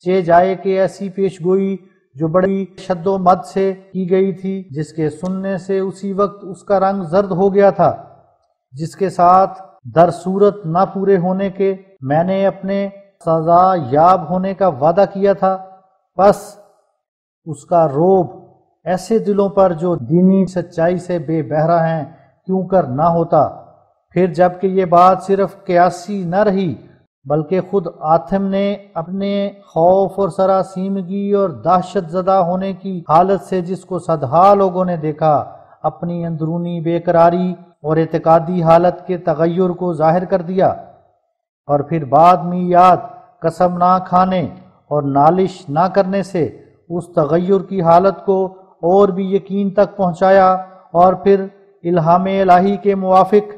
چہ جائے کہ ایسی پیش گوئی جو بڑی شد و مد سے کی گئی تھی، جس کے سننے سے اسی وقت اس کا رنگ زرد ہو گیا تھا، جس کے ساتھ در صورت نہ پورے ہونے کے میں نے اپنے سزا یاب ہونے کا وعدہ کیا تھا، بس اس کا روب ایسے دلوں پر جو دینی سچائی سے بے بہرہ ہیں کیوں کر نہ ہوتا۔ پھر جب کہ یہ بات صرف قیاسی نہ رہی بلکہ خود آتھم نے اپنے خوف اور سراسیمگی اور دہشت زدہ ہونے کی حالت سے، جس کو صدہا لوگوں نے دیکھا، اپنی اندرونی بے قراری اور اعتقادی حالت کے تغیر کو ظاہر کر دیا، اور پھر بعد میعاد قسم نہ کھانے اور نالش نہ کرنے سے اس تغیر کی حالت کو اور بھی یقین تک پہنچایا، اور پھر الہام الہی کے موافق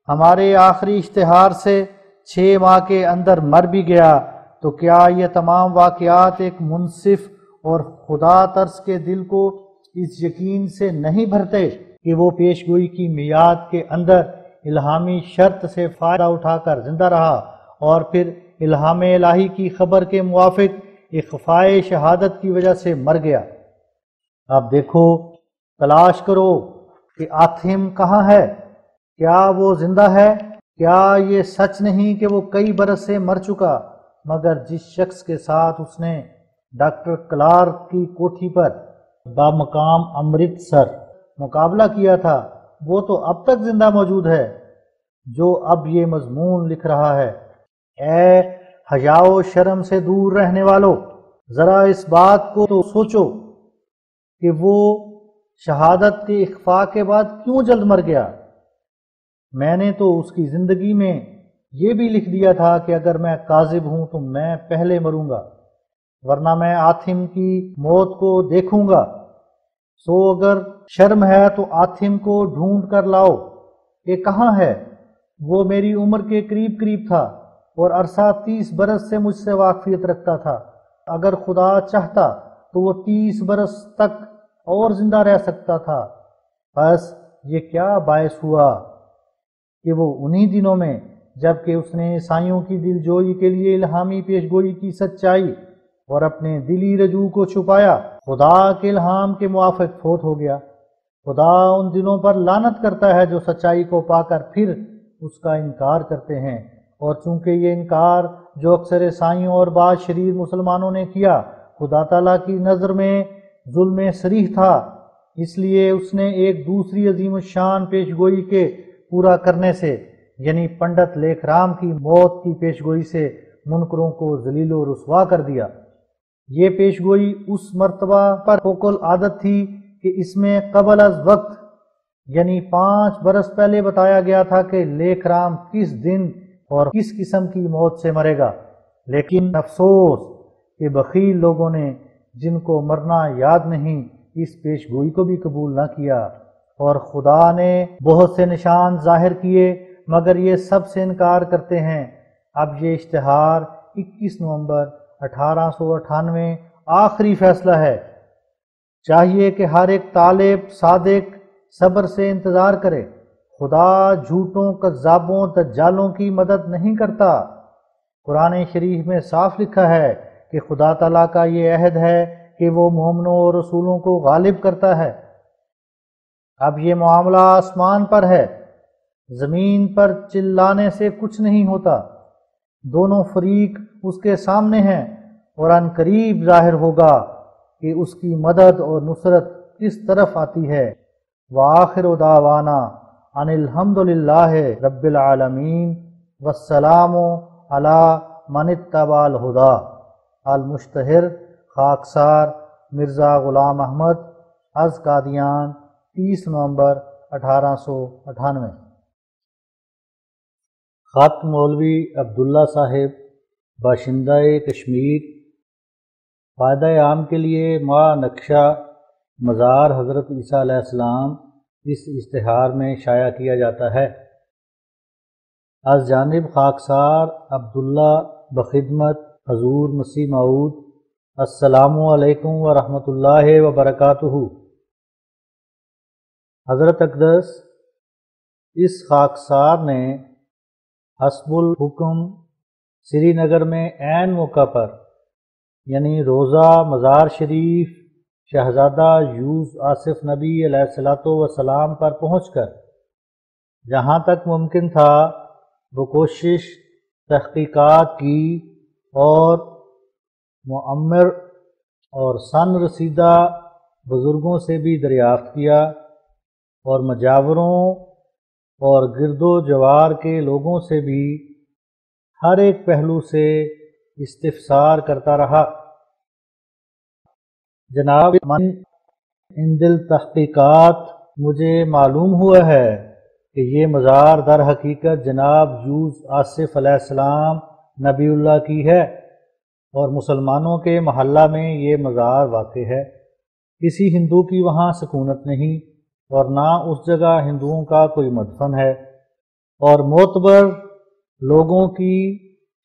ہمارے آخری اشتہار سے 6 ماہ کے اندر مر بھی گیا، تو کیا یہ تمام واقعات ایک منصف اور خدا ترس کے دل کو اس یقین سے نہیں بھرتے کہ وہ پیش گوئی کی میعاد کے اندر الہامی شرط سے فائدہ اٹھا کر زندہ رہا، اور پھر الہام الہی کی خبر کے موافق اخفائے شہادت کی وجہ سے مر گیا؟ اب دیکھو، تلاش کرو کہ آتھم کہاں ہے، کیا وہ زندہ ہے؟ کیا یہ سچ نہیں کہ وہ کئی برس سے مر چکا، مگر جس شخص کے ساتھ اس نے ڈاکٹر کلارک کی کوٹھی پر بمقام امرتسر مقابلہ کیا تھا، وہ تو اب تک زندہ موجود ہے، جو اب یہ مضمون لکھ رہا ہے۔ اے حیا و شرم سے دور رہنے والو، ذرا اس بات کو تو سوچو کہ وہ شہادت کے اخفاء کے بعد کیوں جلد مر گیا۔ میں نے تو اس کی زندگی میں یہ بھی لکھ دیا تھا کہ اگر میں کاذب ہوں تو میں پہلے مروں گا، ورنہ میں آتھم کی موت کو دیکھوں گا۔ سو اگر شرم ہے تو آتھم کو ڈھونڈ کر لاؤ کہ کہاں ہے۔ وہ میری عمر کے قریب قریب تھا اور عرصہ 30 برس سے مجھ سے واقفیت رکھتا تھا۔ اگر خدا چاہتا تو وہ 30 برس تک اور زندہ رہ سکتا تھا۔ بس یہ کیا باعث ہوا کہ وہ انہی دنوں میں جب کہ اس نے عیسائیوں کی دل جوئی کے لیے الہامی پیش گوئی کی سچائی اور اپنے دلی رجوع کو چھپایا، خدا کے الہام کے موافق فوت ہو گیا۔ خدا ان دلوں پر لعنت کرتا ہے جو سچائی کو پا کر پھر اس کا انکار کرتے ہیں، اور چونکہ یہ انکار جو اکثر عیسائیوں اور بعض شریر مسلمانوں نے کیا، خدا تعالیٰ کی نظر میں ظلم صریح تھا، اس لیے اس نے ایک دوسری عظیم الشان پیشگوئی کے پورا کرنے سے یعنی پنڈت لیکھ رام کی موت کی پیشگوئی سے منکروں کو ذلیل و رسوا کر دیا۔ یہ پیشگوئی اس مرتبہ پر فوق العادت تھی کہ اس میں قبل از وقت یعنی 5 برس پہلے بتایا گیا تھا کہ لیکھ رام کس دن اور کس قسم کی موت سے مرے گا، لیکن افسوس کہ بخیل لوگوں نے جن کو مرنا یاد نہیں اس پیشگوئی کو بھی قبول نہ کیا، اور خدا نے بہت سے نشان ظاہر کیے مگر یہ سب سے انکار کرتے ہیں۔ اب یہ اشتہار 21 نومبر 1898 آخری فیصلہ ہے۔ چاہیے کہ ہر ایک طالب صادق صبر سے انتظار کرے۔ خدا جھوٹوں، کذابوں، دجالوں کی مدد نہیں کرتا۔ قرآن شریف میں صاف لکھا ہے کہ خدا تعالیٰ کا یہ عہد ہے کہ وہ مومنوں اور رسولوں کو غالب کرتا ہے۔ اب یہ معاملہ آسمان پر ہے، زمین پر چلانے سے کچھ نہیں ہوتا۔ دونوں فریق اس کے سامنے ہیں اور ان قریب ظاہر ہوگا کہ اس کی مدد اور نصرت کس طرف آتی ہے۔ وآخر دعوانا ان الحمد للہ رب العالمین والسلام علی من اتبع الہدی۔ المشتہر خاکسار مرزا غلام احمد از قادیان 30 نومبر 1898۔ خط مولوی عبداللہ صاحب باشندہ کشمیر۔ فائدہ عام کے لیے ماہ نقشہ مزار حضرت عیسیٰ علیہ السلام اس اشتہار میں شائع کیا جاتا ہے۔ از جانب خاکسار عبداللہ بخدمت حضور مسیح موعود، السلام علیکم ورحمۃ اللہ وبرکاتہ۔ حضرت اقدس اس خاکسار نے حسب الحکم سری نگر میں عین موقع پر یعنی روزہ مزار شریف شہزادہ یوز آصف نبی علیہ الصلوۃ والسلام پر پہنچ کر جہاں تک ممکن تھا وہ کوشش تحقیقات کی اور معمر اور سن رسیدہ بزرگوں سے بھی دریافت کیا اور مجاوروں اور گرد و جوار کے لوگوں سے بھی ہر ایک پہلو سے استفسار کرتا رہا۔ جناب من ان دل تحقیقات مجھے معلوم ہوا ہے کہ یہ مزار در حقیقت جناب یوز آصف علیہ السلام نبی اللہ کی ہے اور مسلمانوں کے محلہ میں یہ مزار واقع ہے۔ کسی ہندو کی وہاں سکونت نہیں اور نہ اس جگہ ہندوؤں کا کوئی مدفن ہے، اور معتبر لوگوں کی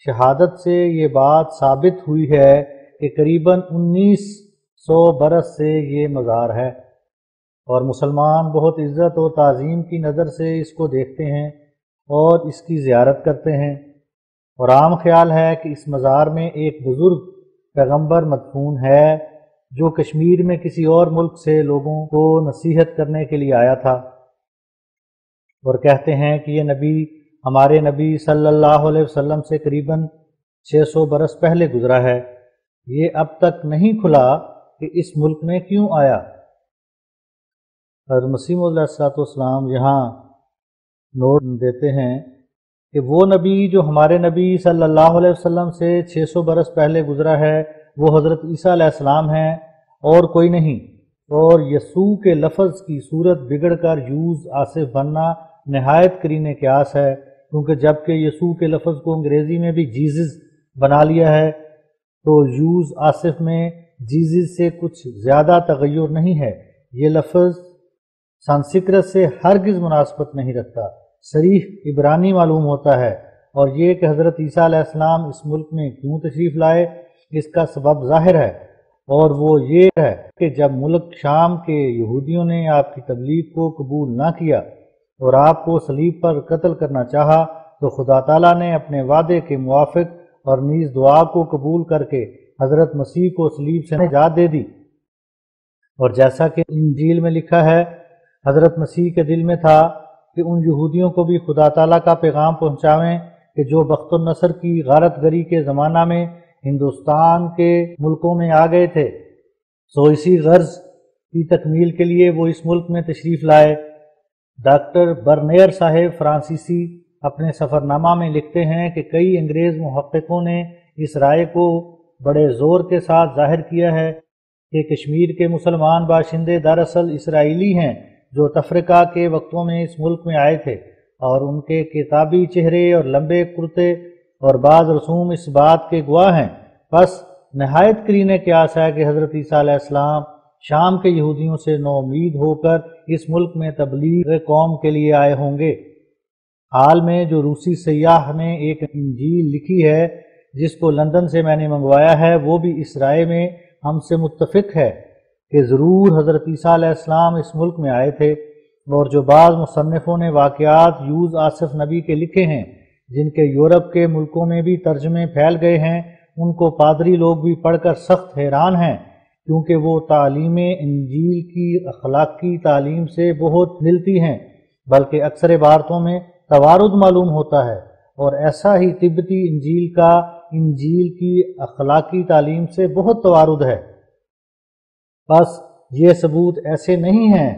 شہادت سے یہ بات ثابت ہوئی ہے کہ قریباً 1900 برس سے یہ مزار ہے، اور مسلمان بہت عزت و تعظیم کی نظر سے اس کو دیکھتے ہیں اور اس کی زیارت کرتے ہیں، اور عام خیال ہے کہ اس مزار میں ایک بزرگ پیغمبر مدفون ہے جو کشمیر میں کسی اور ملک سے لوگوں کو نصیحت کرنے کے لیے آیا تھا، اور کہتے ہیں کہ یہ نبی ہمارے نبی صلی اللہ علیہ وسلم سے قریباً 600 برس پہلے گزرا ہے۔ یہ اب تک نہیں کھلا کہ اس ملک میں کیوں آیا۔ حضرت مسیح علیہ السلام یہاں نوٹ دیتے ہیں کہ وہ نبی جو ہمارے نبی صلی اللہ علیہ وسلم سے 600 برس پہلے گزرا ہے وہ حضرت عیسیٰ علیہ السلام ہیں اور کوئی نہیں، اور یسوع کے لفظ کی صورت بگڑ کر یوز آصف بننا نہایت قرین قیاس ہے، کیونکہ جب کہ یسوع کے لفظ کو انگریزی میں بھی جیزس بنا لیا ہے تو یوز آصف میں جیزس سے کچھ زیادہ تغیر نہیں ہے۔ یہ لفظ سنسکرت سے ہرگز مناسبت نہیں رکھتا، صریح عبرانی معلوم ہوتا ہے، اور یہ کہ حضرت عیسیٰ علیہ السلام اس ملک میں کیوں تشریف لائے اس کا سبب ظاہر ہے، اور وہ یہ ہے کہ جب ملک شام کے یہودیوں نے آپ کی تبلیغ کو قبول نہ کیا اور آپ کو صلیب پر قتل کرنا چاہا تو خدا تعالیٰ نے اپنے وعدے کے موافق اور نیز دعا کو قبول کر کے حضرت مسیح کو صلیب سے نجات دے دی، اور جیسا کہ انجیل میں لکھا ہے حضرت مسیح کے دل میں تھا کہ ان یہودیوں کو بھی خدا تعالیٰ کا پیغام پہنچاویں کہ جو بخت النصر کی غارت گری کے زمانہ میں ہندوستان کے ملکوں میں آ گئے تھے، سو اسی غرض کی تکمیل کے لیے وہ اس ملک میں تشریف لائے۔ ڈاکٹر برنیر صاحب فرانسیسی اپنے سفر نامہ میں لکھتے ہیں کہ کئی انگریز محققوں نے اس رائے کو بڑے زور کے ساتھ ظاہر کیا ہے کہ کشمیر کے مسلمان باشندے دراصل اسرائیلی ہیں جو تفرقہ کے وقتوں میں اس ملک میں آئے تھے، اور ان کے کتابی چہرے اور لمبے کرتے اور بعض رسوم اس بات کے گواہ ہیں۔ بس نہایت قرینہ قیاس ہے کہ حضرت عیسیٰ علیہ السلام شام کے یہودیوں سے نومید ہو کر اس ملک میں تبلیغ قوم کے لیے آئے ہوں گے۔ حال میں جو روسی سیاح نے ایک انجیل لکھی ہے جس کو لندن سے میں نے منگوایا ہے، وہ بھی اس رائے میں ہم سے متفق ہے کہ ضرور حضرت عیسیٰ علیہ السلام اس ملک میں آئے تھے، اور جو بعض مصنفوں نے واقعات یوز آصف نبی کے لکھے ہیں جن کے یورپ کے ملکوں میں بھی ترجمے پھیل گئے ہیں، ان کو پادری لوگ بھی پڑھ کر سخت حیران ہیں، کیونکہ وہ تعلیم انجیل کی اخلاقی تعلیم سے بہت ملتی ہیں، بلکہ اکثر عبارتوں میں توارد معلوم ہوتا ہے، اور ایسا ہی تبتی انجیل کا انجیل کی اخلاقی تعلیم سے بہت توارد ہے۔ بس یہ ثبوت ایسے نہیں ہیں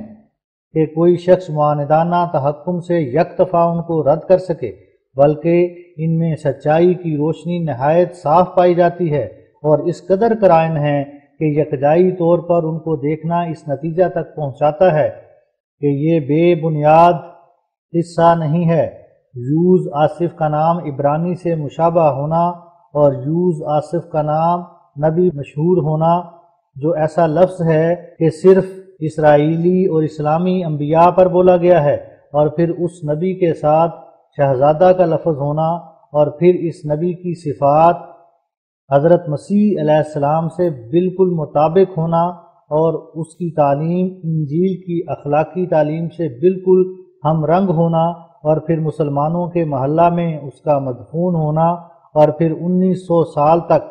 کہ کوئی شخص معاندانہ تحکم سے یک دفعہ ان کو رد کر سکے، بلکہ ان میں سچائی کی روشنی نہایت صاف پائی جاتی ہے، اور اس قدر قرائن ہیں کہ یکجائی طور پر ان کو دیکھنا اس نتیجہ تک پہنچاتا ہے کہ یہ بے بنیاد قصہ نہیں ہے۔ یوز آصف کا نام عبرانی سے مشابہ ہونا اور یوز آصف کا نام نبی مشہور ہونا، جو ایسا لفظ ہے کہ صرف اسرائیلی اور اسلامی انبیاء پر بولا گیا ہے، اور پھر اس نبی کے ساتھ شہزادہ کا لفظ ہونا، اور پھر اس نبی کی صفات حضرت مسیح علیہ السلام سے بالکل مطابق ہونا، اور اس کی تعلیم انجیل کی اخلاقی تعلیم سے بالکل ہم رنگ ہونا، اور پھر مسلمانوں کے محلہ میں اس کا مدفون ہونا، اور پھر 1900 سال تک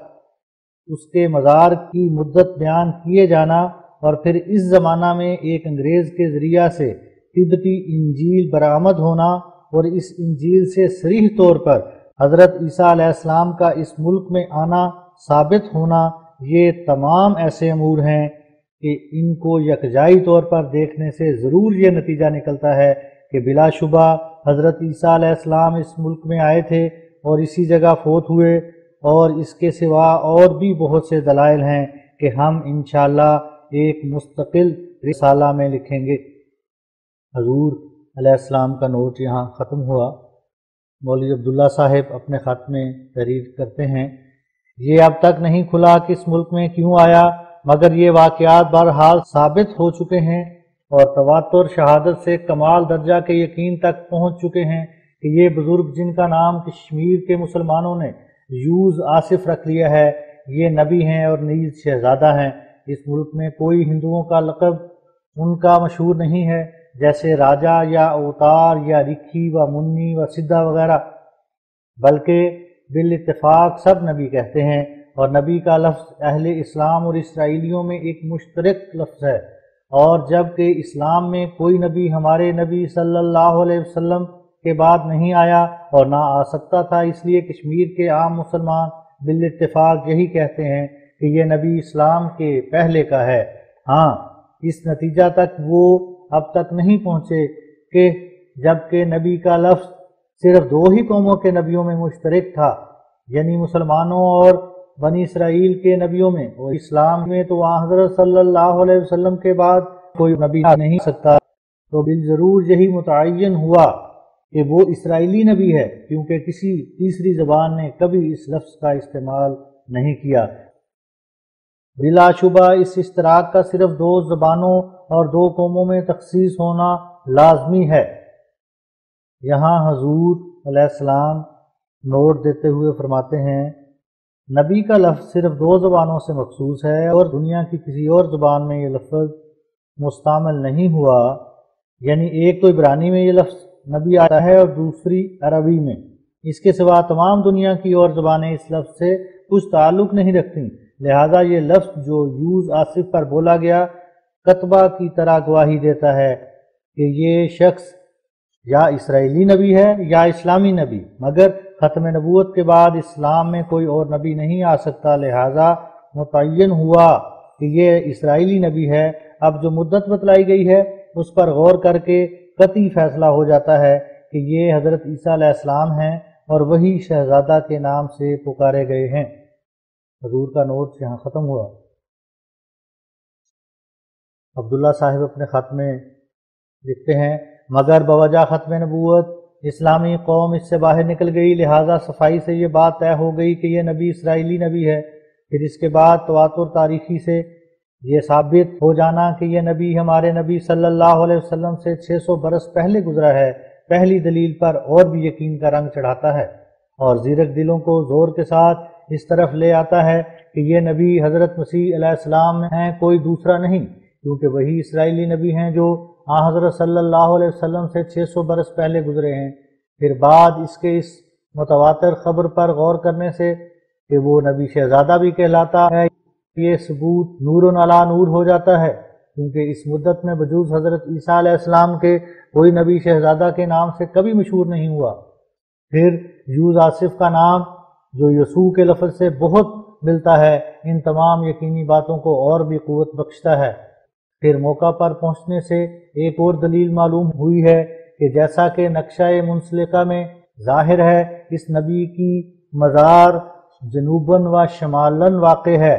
اس کے مزار کی مدت بیان کیے جانا، اور پھر اس زمانہ میں ایک انگریز کے ذریعہ سے تبتی انجیل برآمد ہونا، اور اس انجیل سے صریح طور پر حضرت عیسیٰ علیہ السلام کا اس ملک میں آنا ثابت ہونا، یہ تمام ایسے امور ہیں کہ ان کو یکجائی طور پر دیکھنے سے ضرور یہ نتیجہ نکلتا ہے کہ بلا شبہ حضرت عیسیٰ علیہ السلام اس ملک میں آئے تھے اور اسی جگہ فوت ہوئے، اور اس کے سوا اور بھی بہت سے دلائل ہیں کہ ہم انشاءاللہ ایک مستقل رسالہ میں لکھیں گے۔ حضور علیہ السلام کا نوٹ یہاں ختم ہوا۔ مولوی عبداللہ صاحب اپنے خط میں تحریر کرتے ہیں، یہ اب تک نہیں کھلا کہ اس ملک میں کیوں آیا، مگر یہ واقعات بہرحال ثابت ہو چکے ہیں اور تواتر شہادت سے کمال درجہ کے یقین تک پہنچ چکے ہیں کہ یہ بزرگ جن کا نام کشمیر کے مسلمانوں نے یوز آصف رکھ لیا ہے، یہ نبی ہیں اور نیز شہزادہ ہیں۔ اس ملک میں کوئی ہندوؤں کا لقب ان کا مشہور نہیں ہے، جیسے راجہ یا اوتار یا رکھی و منی و سدھا وغیرہ، بلکہ بالاتفاق سب نبی کہتے ہیں، اور نبی کا لفظ اہل اسلام اور اسرائیلیوں میں ایک مشترک لفظ ہے، اور جب کہ اسلام میں کوئی نبی ہمارے نبی صلی اللہ علیہ وسلم کے بعد نہیں آیا اور نہ آ سکتا تھا، اس لیے کشمیر کے عام مسلمان بالاتفاق یہی کہتے ہیں کہ یہ نبی اسلام کے پہلے کا ہے۔ ہاں، اس نتیجہ تک وہ اب تک نہیں پہنچے کہ جب کہ نبی کا لفظ صرف دو ہی قوموں کے نبیوں میں مشترک تھا، یعنی مسلمانوں اور بنی اسرائیل کے نبیوں میں، اور اسلام میں تو وہاں حضرت صلی اللہ علیہ وسلم کے بعد کوئی نبی نہیں سکتا، تو بالضرور یہی متعین ہوا کہ وہ اسرائیلی نبی ہے، کیونکہ کسی تیسری زبان نے کبھی اس لفظ کا استعمال نہیں کیا۔ بلا شبہ اس اشتراک کا صرف دو زبانوں اور دو قوموں میں تخصیص ہونا لازمی ہے۔ یہاں حضور علیہ السلام نوٹ دیتے ہوئے فرماتے ہیں، نبی کا لفظ صرف دو زبانوں سے مخصوص ہے اور دنیا کی کسی اور زبان میں یہ لفظ مستعمل نہیں ہوا، یعنی ایک تو عبرانی میں یہ لفظ نبی آتا ہے اور دوسری عربی میں، اس کے سوا تمام دنیا کی اور زبانیں اس لفظ سے کچھ تعلق نہیں رکھتیں، لہذا یہ لفظ جو یوز آصف پر بولا گیا کتبہ کی طرح گواہی دیتا ہے کہ یہ شخص یا اسرائیلی نبی ہے یا اسلامی نبی، مگر ختم نبوت کے بعد اسلام میں کوئی اور نبی نہیں آ سکتا، لہذا متعین ہوا کہ یہ اسرائیلی نبی ہے، اب جو مدت بتلائی گئی ہے اس پر غور کر کے قطعی فیصلہ ہو جاتا ہے کہ یہ حضرت عیسیٰ علیہ السلام ہیں اور وہی شہزادہ کے نام سے پکارے گئے ہیں۔ حضور کا نوٹ یہاں ختم ہوا۔ عبداللہ صاحب اپنے خط میں لکھتے ہیں، مگر بوجہ ختم نبوت اسلامی قوم اس سے باہر نکل گئی، لہٰذا صفائی سے یہ بات طے ہو گئی کہ یہ نبی اسرائیلی نبی ہے۔ پھر اس کے بعد تواتر تاریخی سے یہ ثابت ہو جانا کہ یہ نبی ہمارے نبی صلی اللہ علیہ وسلم سے 600 برس پہلے گزرا ہے، پہلی دلیل پر اور بھی یقین کا رنگ چڑھاتا ہے اور زیرک دلوں کو زور کے ساتھ اس طرف لے آتا ہے کہ یہ نبی حضرت مسیح علیہ السلام ہیں، کوئی دوسرا نہیں، کیونکہ وہی اسرائیلی نبی ہیں جو حضرت صلی اللہ علیہ وسلم سے 600 برس پہلے گزرے ہیں۔ پھر بعد اس کے اس متواتر خبر پر غور کرنے سے کہ وہ نبی شہزادہ بھی کہلاتا ہے، یہ ثبوت نور علی نور ہو جاتا ہے، کیونکہ اس مدت میں بجوز حضرت عیسیٰ علیہ السلام کے کوئی نبی شہزادہ کے نام سے کبھی مشہور نہیں ہوا۔ پھر یوز آصف کا نام جو یسوع کے لفظ سے بہت ملتا ہے، ان تمام یقینی باتوں کو اور بھی قوت بخشتا ہے۔ پھر موقع پر پہنچنے سے ایک اور دلیل معلوم ہوئی ہے کہ جیسا کہ نقشہ منسلکہ میں ظاہر ہے، اس نبی کی مزار جنوباً و شمالاً واقع ہے،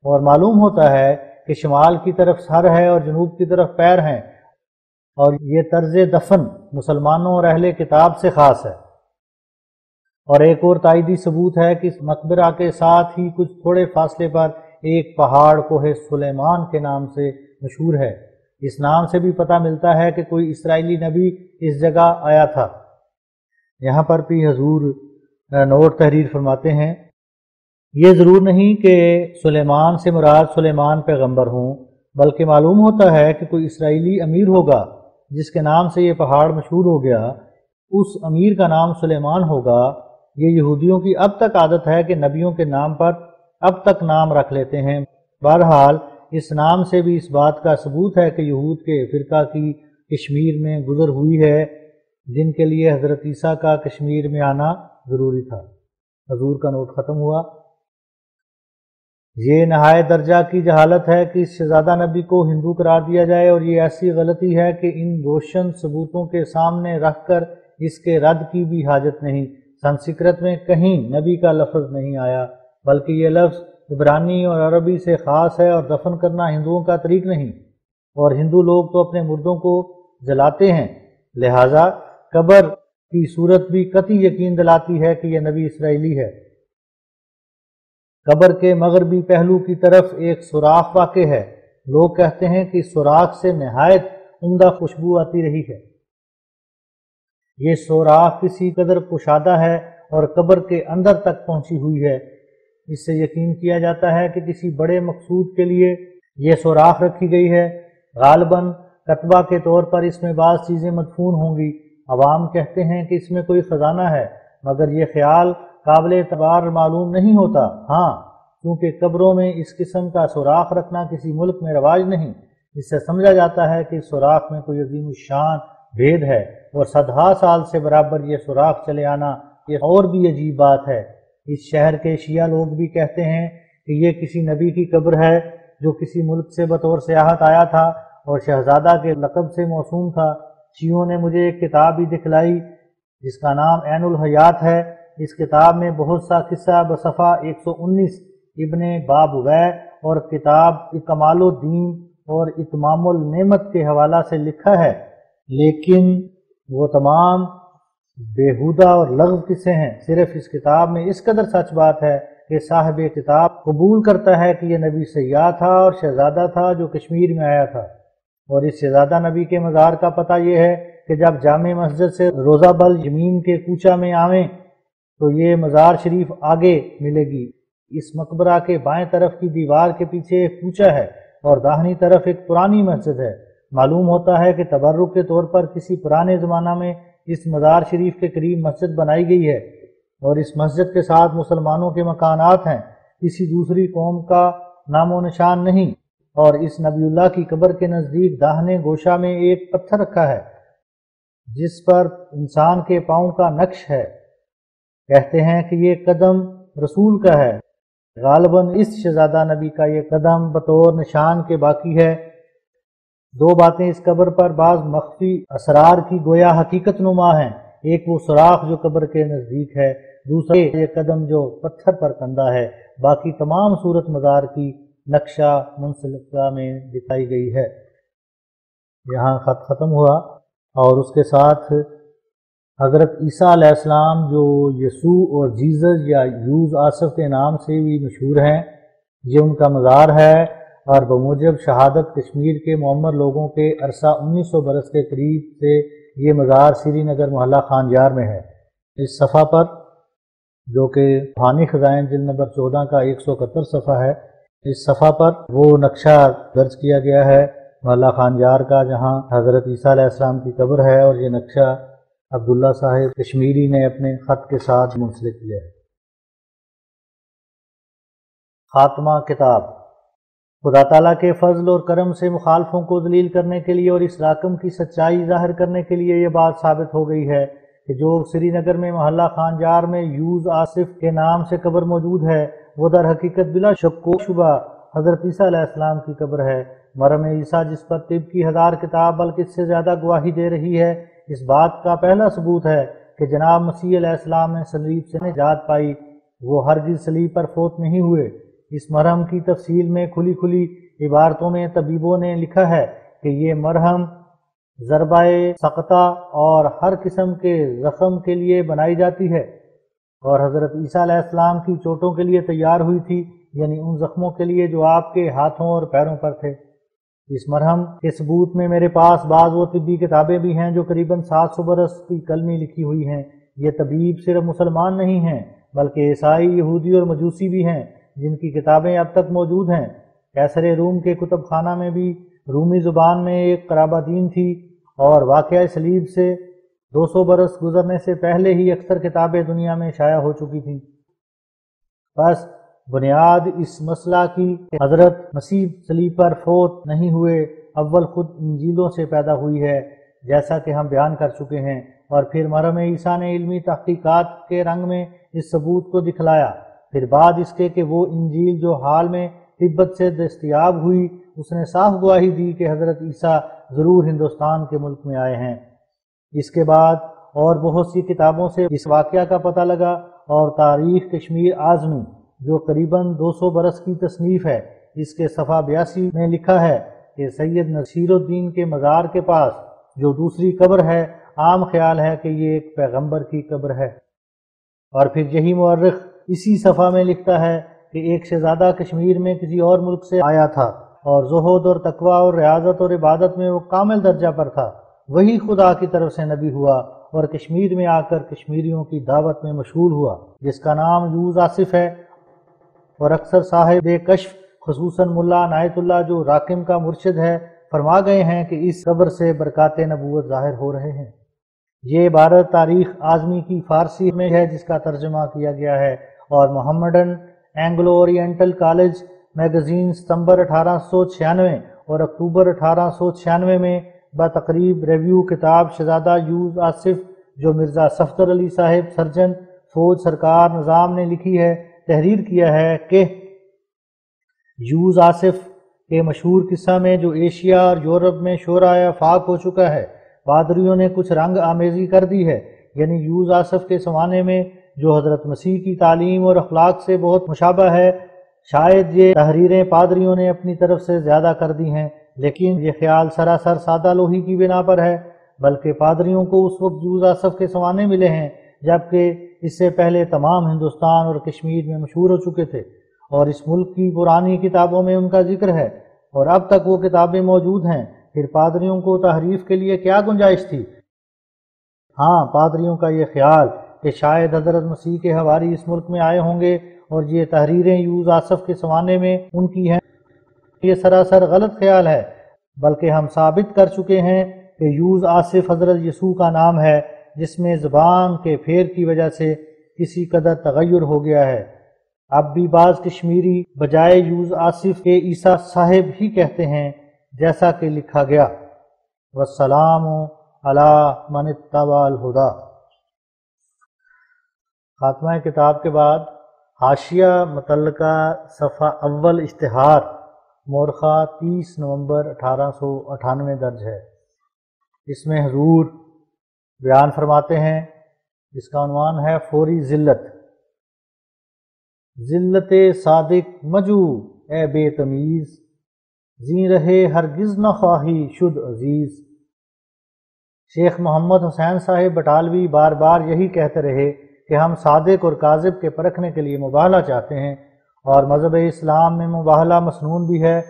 اور معلوم ہوتا ہے کہ شمال کی طرف سر ہے اور جنوب کی طرف پیر ہیں، اور یہ طرز دفن مسلمانوں اور اہل کتاب سے خاص ہے۔ اور ایک اور تائیدی ثبوت ہے کہ اس مقبرہ کے ساتھ ہی کچھ تھوڑے فاصلے پر ایک پہاڑ کوہ سلیمان کے نام سے مشہور ہے۔ اس نام سے بھی پتہ ملتا ہے کہ کوئی اسرائیلی نبی اس جگہ آیا تھا۔ یہاں پر بھی حضور نوٹ تحریر فرماتے ہیں، یہ ضرور نہیں کہ سلیمان سے مراد سلیمان پیغمبر ہوں، بلکہ معلوم ہوتا ہے کہ کوئی اسرائیلی امیر ہوگا جس کے نام سے یہ پہاڑ مشہور ہو گیا، اس امیر کا نام سلیمان ہوگا۔ یہ یہودیوں کی اب تک عادت ہے کہ نبیوں کے نام پر اب تک نام رکھ لیتے ہیں۔ بہرحال اس نام سے بھی اس بات کا ثبوت ہے کہ یہود کے فرقہ کی کشمیر میں گزر ہوئی ہے، جن کے لیے حضرت عیسیٰ کا کشمیر میں آنا ضروری تھا۔ حضور کا نوٹ ختم ہوا۔ یہ نہایت درجہ کی جہالت ہے کہ اس شہزادہ نبی کو ہندو قرار دیا جائے، اور یہ ایسی غلطی ہے کہ ان روشن ثبوتوں کے سامنے رکھ کر اس کے رد کی بھی حاجت نہیں۔ سنسکرت میں کہیں نبی کا لفظ نہیں آیا، بلکہ یہ لفظ عبرانی اور عربی سے خاص ہے، اور دفن کرنا ہندوؤں کا طریق نہیں، اور ہندو لوگ تو اپنے مردوں کو جلاتے ہیں، لہٰذا قبر کی صورت بھی قطعی یقین دلاتی ہے کہ یہ نبی اسرائیلی ہے۔ قبر کے مغربی پہلو کی طرف ایک سوراخ واقع ہے، لوگ کہتے ہیں کہ اس سوراخ سے نہایت عمدہ خوشبو آتی رہی ہے۔ یہ سوراخ کسی قدر کشادہ ہے اور قبر کے اندر تک پہنچی ہوئی ہے۔ اس سے یقین کیا جاتا ہے کہ کسی بڑے مقصود کے لیے یہ سوراخ رکھی گئی ہے، غالباً کتبہ کے طور پر اس میں بعض چیزیں مدفون ہوں گی۔ عوام کہتے ہیں کہ اس میں کوئی خزانہ ہے، مگر یہ خیال قابل اعتبار معلوم نہیں ہوتا۔ ہاں، کیونکہ قبروں میں اس قسم کا سوراخ رکھنا کسی ملک میں رواج نہیں، اس سے سمجھا جاتا ہے کہ اس سوراخ میں کوئی عظیم الشان بھید ہے، اور صدہا سال سے برابر یہ سوراخ چلے آنا یہ اور بھی عجیب بات ہے۔ اس شہر کے شیعہ لوگ بھی کہتے ہیں کہ یہ کسی نبی کی قبر ہے جو کسی ملک سے بطور سیاحت آیا تھا اور شہزادہ کے لقب سے موسوم تھا۔ شیعوں نے مجھے ایک کتاب بھی دکھلائی جس کا نام عین الحیات ہے۔ اس کتاب میں بہت سا قصہ بصفحہ 119 ابن بابویہ اور کتاب کمال الدین اور اتمام النعمت کے حوالہ سے لکھا ہے، لیکن وہ تمام بیہودہ اور لغو قصے ہیں۔ صرف اس کتاب میں اس قدر سچ بات ہے کہ صاحب کتاب قبول کرتا ہے کہ یہ نبی سیاح تھا اور شہزادہ تھا جو کشمیر میں آیا تھا، اور اس شہزادہ نبی کے مزار کا پتہ یہ ہے کہ جب جامع مسجد سے روزہ بل یمین کے کوچہ میں آویں تو یہ مزار شریف آگے ملے گی۔ اس مقبرہ کے بائیں طرف کی دیوار کے پیچھے ایک کوچہ ہے اور داہنی طرف ایک پرانی مسجد ہے۔ معلوم ہوتا ہے کہ تبرک کے طور پر کسی پرانے زمانہ میں اس مزار شریف کے قریب مسجد بنائی گئی ہے، اور اس مسجد کے ساتھ مسلمانوں کے مکانات ہیں، کسی دوسری قوم کا نام و نشان نہیں۔ اور اس نبی اللہ کی قبر کے نزدیک داہنے گوشہ میں ایک پتھر رکھا ہے جس پر انسان کے پاؤں کا نقش ہے۔ کہتے ہیں کہ یہ قدم رسول کا ہے، غالباً اس شہزادہ نبی کا یہ قدم بطور نشان کے باقی ہے۔ دو باتیں اس قبر پر بعض مخفی اسرار کی گویا حقیقت نما ہیں، ایک وہ سوراخ جو قبر کے نزدیک ہے، دوسرا یہ قدم جو پتھر پر کندہ ہے، باقی تمام صورت مزار کی نقشہ منسلکہ میں دکھائی گئی ہے۔ یہاں خط ختم ہوا اور اس کے ساتھ حضرت عیسیٰ علیہ السلام جو یسوع اور جیزس یا یوز آصف کے نام سے بھی مشہور ہیں، یہ ان کا مزار ہے، اور بموجب شہادت کشمیر کے معمر لوگوں کے عرصہ 1900 برس کے قریب سے یہ مزار سری نگر محلہ خانجار میں ہے۔ اس صفحہ پر جو کہ روحانی خزائن جلد نمبر 14 کا 171 صفحہ ہے، اس صفحہ پر وہ نقشہ درج کیا گیا ہے محلہ خانجار کا، جہاں حضرت عیسیٰ علیہ السلام کی قبر ہے، اور یہ نقشہ عبداللہ صاحب کشمیری نے اپنے خط کے ساتھ منسلک کیا ہے۔ خاتمہ کتاب۔ خدا تعالیٰ کے فضل اور کرم سے مخالفوں کو ذلیل کرنے کے لیے اور اس رقم کی سچائی ظاہر کرنے کے لیے یہ بات ثابت ہو گئی ہے کہ جو سری نگر میں محلہ خانجار میں یوز آصف کے نام سے قبر موجود ہے، وہ در حقیقت بلا شک و شبہ حضرت عیسیٰ علیہ السلام کی قبر ہے۔ مریم عیسیٰ جس پر طب کی 1000 کتاب بلکہ اس سے زیادہ گواہی دے رہی ہے، اس بات کا پہلا ثبوت ہے کہ جناب مسیح علیہ السلام نے صلیب سے نجات پائی، وہ ہرگز صلیب پر فوت نہیں ہوئے۔ اس مرہم کی تفصیل میں کھلی کھلی عبارتوں میں طبیبوں نے لکھا ہے کہ یہ مرہم ضربہ سقطہ اور ہر قسم کے زخم کے لیے بنائی جاتی ہے، اور حضرت عیسیٰ علیہ السلام کی چوٹوں کے لیے تیار ہوئی تھی، یعنی ان زخموں کے لیے جو آپ کے ہاتھوں اور پیروں پر تھے۔ اس مرہم کے ثبوت میں میرے پاس بعض وہ طبی کتابیں بھی ہیں جو قریباً 700 برس کی کلمی لکھی ہوئی ہیں۔ یہ طبیب صرف مسلمان نہیں ہیں بلکہ عیسائی، یہودی اور مجوسی بھی ہیں، جن کی کتابیں اب تک موجود ہیں۔ قیصر روم کے کتب خانہ میں بھی رومی زبان میں ایک قرابہ دین تھی، اور واقعہ صلیب سے 200 برس گزرنے سے پہلے ہی اکثر کتابیں دنیا میں شائع ہو چکی تھیں۔ بس بنیاد اس مسئلہ کی کہ حضرت مسیح صلیب پر فوت نہیں ہوئے اول خود انجیلوں سے پیدا ہوئی ہے، جیسا کہ ہم بیان کر چکے ہیں، اور پھر مریم عیسیٰ نے علمی تحقیقات کے رنگ میں اس ثبوت کو دکھلایا۔ پھر بعد اس کے کہ وہ انجیل جو حال میں تبت سے دستیاب ہوئی، اس نے صاف گواہی دی کہ حضرت عیسیٰ ضرور ہندوستان کے ملک میں آئے ہیں۔ اس کے بعد اور بہت سی کتابوں سے اس واقعہ کا پتہ لگا، اور تاریخ کشمیر اعظمی جو قریباً 200 برس کی تصنیف ہے، اس کے صفحہ 82 میں لکھا ہے کہ سید نصیر الدین کے مزار کے پاس جو دوسری قبر ہے، عام خیال ہے کہ یہ ایک پیغمبر کی قبر ہے۔ اور پھر یہی مورخ اسی صفحہ میں لکھتا ہے کہ ایک شہزادہ کشمیر میں کسی اور ملک سے آیا تھا، اور زہد اور تقوی اور ریاضت اور عبادت میں وہ کامل درجہ پر تھا۔ وہی خدا کی طرف سے نبی ہوا اور کشمیر میں آ کر کشمیریوں کی دعوت میں مشغول ہوا، جس کا نام یوز آصف ہے، اور اکثر صاحب کشف خصوصاً ملا عنایت اللہ جو راکم کا مرشد ہے فرما گئے ہیں کہ اس قبر سے برکات نبوت ظاہر ہو رہے ہیں۔ یہ عبارت تاریخ اعظمی کی فارسی میں ہے جس کا ترجمہ کیا گیا ہے، اور Mohammedan Anglo Oriental College magazine ستمبر 1896 اور اکتوبر 1896 میں بتقریب ریویو کتاب شہزادہ یوز آصف جو مرزا صفدر علی صاحب سرجن فوج سرکار نظام نے لکھی ہے، تحریر کیا ہے کہ یوز آصف کے مشہور قصہ میں جو ایشیا اور یورپ میں شورا آفاق ہو چکا ہے، پادریوں نے کچھ رنگ آمیزی کر دی ہے، یعنی یوز آصف کے زمانے میں جو حضرت مسیح کی تعلیم اور اخلاق سے بہت مشابہ ہے۔ شاید یہ تحریریں پادریوں نے اپنی طرف سے زیادہ کر دی ہیں، لیکن یہ خیال سراسر سادہ لوہی کی بنا پر ہے، بلکہ پادریوں کو اس وقت یوز آصف کے سوانے ملے ہیں جبکہ اس سے پہلے تمام ہندوستان اور کشمیر میں مشہور ہو چکے تھے، اور اس ملک کی پرانی کتابوں میں ان کا ذکر ہے، اور اب تک وہ کتابیں موجود ہیں۔ پھر پادریوں کو تحریف کے لیے کیا گنجائش تھی؟ ہاں، پادریوں کا یہ خیال کہ شاید حضرت مسیح کے حواری اس ملک میں آئے ہوں گے اور یہ تحریریں یوز آصف کے زمانے میں ان کی ہیں، یہ سراسر غلط خیال ہے، بلکہ ہم ثابت کر چکے ہیں کہ یوز آصف حضرت یسوع کا نام ہے، جس میں زبان کے پھیر کی وجہ سے کسی قدر تغیر ہو گیا ہے۔ اب بھی بعض کشمیری بجائے یوز آصف کے عیسیٰ صاحب ہی کہتے ہیں، جیسا کہ لکھا گیا والسلام علی من اتبع الہدی۔ خاتمہ کتاب کے بعد حاشیہ متعلقہ صفحہ اول اشتہار مورخہ 30 نومبر 1898 درج ہے۔ اس میں حضور بیان فرماتے ہیں، اس کا عنوان ہے فوری ذلت۔ ذلت صادق مجو اے بے تمیز، زیں رہے ہرگز نہ خواہی شد عزیز۔ شیخ محمد حسین صاحب بٹالوی بار بار یہی کہتے رہے کہ ہم صادق اور کاذب کے پرکھنے کے لیے مباہلہ چاہتے ہیں، اور مذہب اسلام میں مباہلہ مسنون بھی ہے،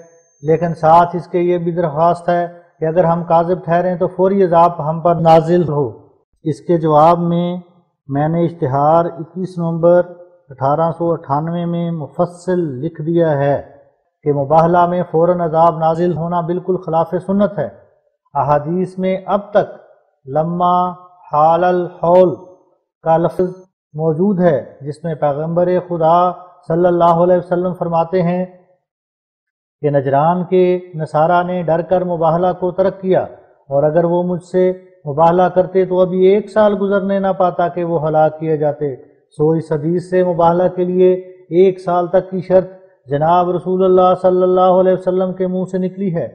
لیکن ساتھ اس کے یہ بھی درخواست ہے کہ اگر ہم کاذب ٹھہریں تو فوری عذاب ہم پر نازل ہو۔ اس کے جواب میں نے اشتہار 21 نومبر 1898 میں مفصل لکھ دیا ہے کہ مباہلہ میں فوراً عذاب نازل ہونا بالکل خلاف سنت ہے۔ احادیث میں اب تک لما حال الحول کا لفظ موجود ہے، جس میں پیغمبر خدا صلی اللہ علیہ وسلم فرماتے ہیں کہ نجران کے نصارہ نے ڈر کر مباہلہ کو ترک کیا، اور اگر وہ مجھ سے مباہلہ کرتے تو ابھی 1 سال گزرنے نہ پاتا کہ وہ ہلاک کیے جاتے۔ سو اس حدیث سے مباہلہ کے لیے 1 سال تک کی شرط جناب رسول اللہ صلی اللہ علیہ وسلم کے منہ سے نکلی ہے،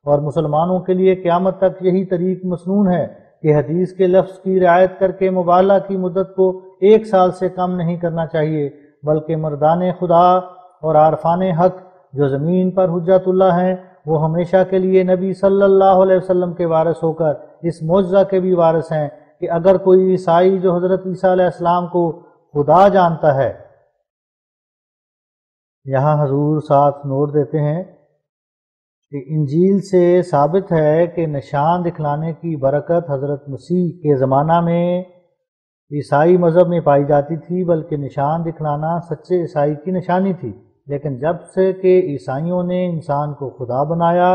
اور مسلمانوں کے لیے قیامت تک یہی طریق مسنون ہے کہ حدیث کے لفظ کی رعایت کر کے مباہلہ کی مدت کو 1 سال سے کم نہیں کرنا چاہیے، بلکہ مردان خدا اور عارفان حق جو زمین پر حجت اللہ ہیں، وہ ہمیشہ کے لیے نبی صلی اللہ علیہ وسلم کے وارث ہو کر اس معجزہ کے بھی وارث ہیں کہ اگر کوئی عیسائی جو حضرت عیسیٰ علیہ السلام کو خدا جانتا ہے۔ یہاں حضور ساتھ نوٹ دیتے ہیں کہ انجیل سے ثابت ہے کہ نشان دکھلانے کی برکت حضرت مسیح کے زمانہ میں عیسائی مذہب میں پائی جاتی تھی، بلکہ نشان دکھلانا سچے عیسائی کی نشانی تھی، لیکن جب سے کہ عیسائیوں نے انسان کو خدا بنایا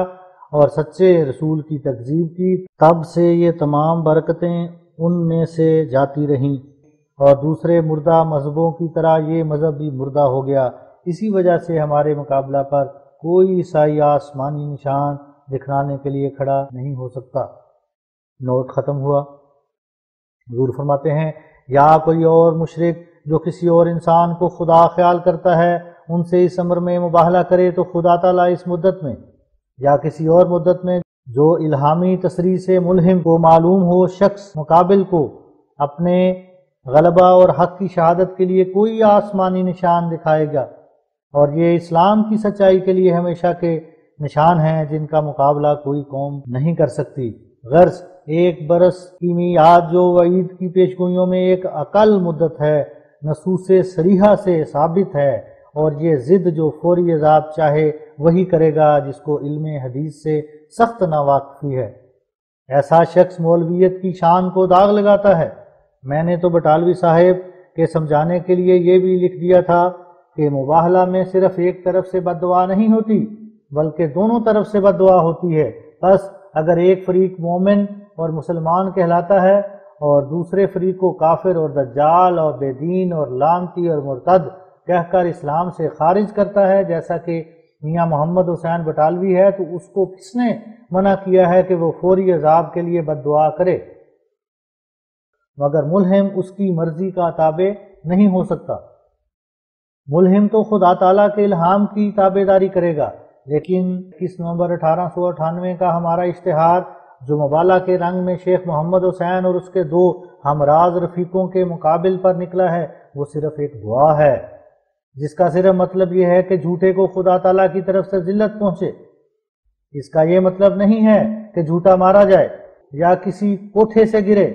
اور سچے رسول کی تکذیب کی، تب سے یہ تمام برکتیں ان میں سے جاتی رہیں، اور دوسرے مردہ مذہبوں کی طرح یہ مذہب بھی مردہ ہو گیا۔ اسی وجہ سے ہمارے مقابلہ پر کوئی عیسائی آسمانی نشان دکھلانے کے لیے کھڑا نہیں ہو سکتا۔ نوٹ ختم ہوا۔ حضور فرماتے ہیں، یا کوئی اور مشرک جو کسی اور انسان کو خدا خیال کرتا ہے ان سے اس امر میں مباہلہ کرے تو خدا تعالیٰ اس مدت میں یا کسی اور مدت میں جو الہامی تصریح سے ملہم کو معلوم ہو شخص مقابل کو اپنے غلبہ اور حق کی شہادت کے لیے کوئی آسمانی نشان دکھائے گا، اور یہ اسلام کی سچائی کے لیے ہمیشہ کے نشان ہیں جن کا مقابلہ کوئی قوم نہیں کر سکتی۔ غرض 1 برس کی میعاد جو وعید کی پیشگوئیوں میں ایک اقل مدت ہے، نصوص صریحہ سے ثابت ہے، اور یہ ضد جو فوری عذاب چاہے وہی کرے گا جس کو علم حدیث سے سخت ناواقفی ہے۔ ایسا شخص مولویت کی شان کو داغ لگاتا ہے۔ میں نے تو بٹالوی صاحب کے سمجھانے کے لیے یہ بھی لکھ دیا تھا کہ مباہلہ میں صرف ایک طرف سے بد دعا نہیں ہوتی بلکہ دونوں طرف سے بد دعا ہوتی ہے۔ بس اگر ایک فریق مومن اور مسلمان کہلاتا ہے اور دوسرے فریق کو کافر اور دجال اور بے دین اور لعنتی اور مرتد کہہ کر اسلام سے خارج کرتا ہے، جیسا کہ میاں محمد حسین بٹالوی ہے، تو اس کو کس نے منع کیا ہے کہ وہ فوری عذاب کے لیے بد دعا کرے؟ مگر ملہم اس کی مرضی کا تابع نہیں ہو سکتا۔ ملہم تو خدا تعالیٰ کے الہام کی تابع داری کرے گا، لیکن 21 نومبر 1898 کا ہمارا اشتہار جو مبالغہ کے رنگ میں شیخ محمد حسین اور اس کے 2 ہمراز رفیقوں کے مقابل پر نکلا ہے، وہ صرف ایک دعا ہے جس کا صرف مطلب یہ ہے کہ جھوٹے کو خدا تعالیٰ کی طرف سے ذلت پہنچے۔ اس کا یہ مطلب نہیں ہے کہ جھوٹا مارا جائے یا کسی کوٹھے سے گرے،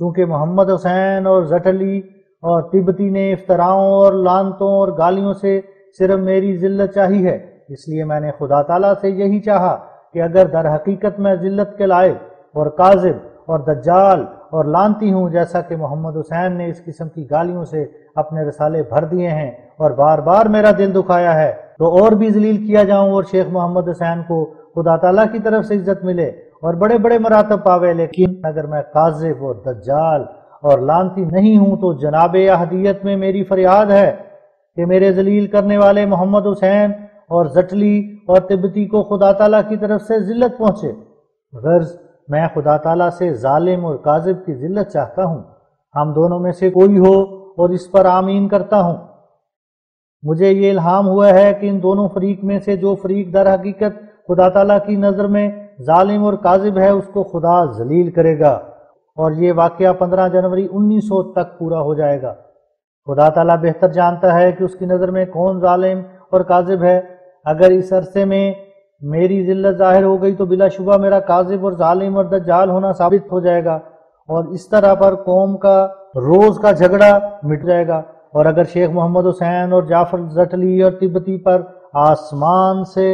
چونکہ محمد حسین اور زٹلی اور تبتی نے افتراؤں اور لعنتوں اور گالیوں سے صرف میری ذلت چاہی ہے، اس لیے میں نے خدا تعالیٰ سے یہی چاہا کہ اگر در حقیقت میں ذلت کے لائق اور کاذب اور دجال اور لعنتی ہوں، جیسا کہ محمد حسین نے اس قسم کی گالیوں سے اپنے رسالے بھر دیے ہیں اور بار بار میرا دل دکھایا ہے، تو اور بھی ذلیل کیا جاؤں اور شیخ محمد حسین کو خدا تعالیٰ کی طرف سے عزت ملے اور بڑے بڑے مراتب پاوے، لیکن اگر میں کاذب اور دجال اور لعنتی نہیں ہوں تو جناب احدیت میں میری فریاد ہے کہ میرے ذلیل کرنے والے محمد حسین اور زٹلی اور تبتی کو خدا تعالیٰ کی طرف سے ذلت پہنچے۔ غرض میں خدا تعالیٰ سے ظالم اور کاذب کی ذلت چاہتا ہوں، ہم دونوں میں سے کوئی ہو، اور اس پر آمین کرتا ہوں۔ مجھے یہ الہام ہوا ہے کہ ان دونوں فریق میں سے جو فریق در حقیقت خدا تعالیٰ کی نظر میں ظالم اور کاذب ہے، اس کو خدا ذلیل کرے گا، اور یہ واقعہ 15 جنوری 1900 تک پورا ہو جائے گا۔ خدا تعالیٰ بہتر جانتا ہے کہ اس کی نظر میں کون ظالم اور کاذب ہے۔ اگر اس عرصے میں میری ذلت ظاہر ہو گئی تو بلا شبہ میرا کاذب اور ظالم اور دجال ہونا ثابت ہو جائے گا، اور اس طرح پر قوم کا روز کا جھگڑا مٹ جائے گا۔ اور اگر شیخ محمد حسین اور جعفر زٹلی اور تبتی پر آسمان سے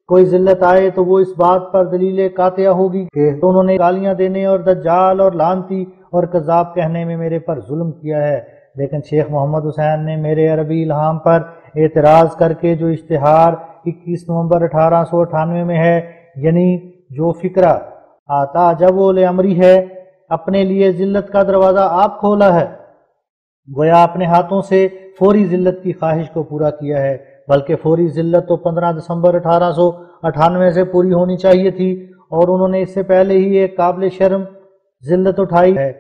کوئی ذلت آئے تو وہ اس بات پر دلیل قاطعہ ہوگی کہ انہوں نے گالیاں دینے اور دجال اور لعنتی اور کذاب کہنے میں میرے پر ظلم کیا ہے۔ لیکن شیخ محمد حسین نے میرے عربی الہام پر اعتراض کر کے جو اشتہار 21 نومبر 1898 میں ہے، یعنی جو فقرہ آتا جب امری ہے، اپنے لیے ذلت کا دروازہ آپ کھولا ہے، گویا اپنے ہاتھوں سے فوری ذلت کی خواہش کو پورا کیا ہے، بلکہ فوری ذلت تو 15 دسمبر 1898 سے پوری ہونی چاہیے تھی، اور انہوں نے اس سے پہلے ہی ایک قابل شرم ذلت اٹھائی ہے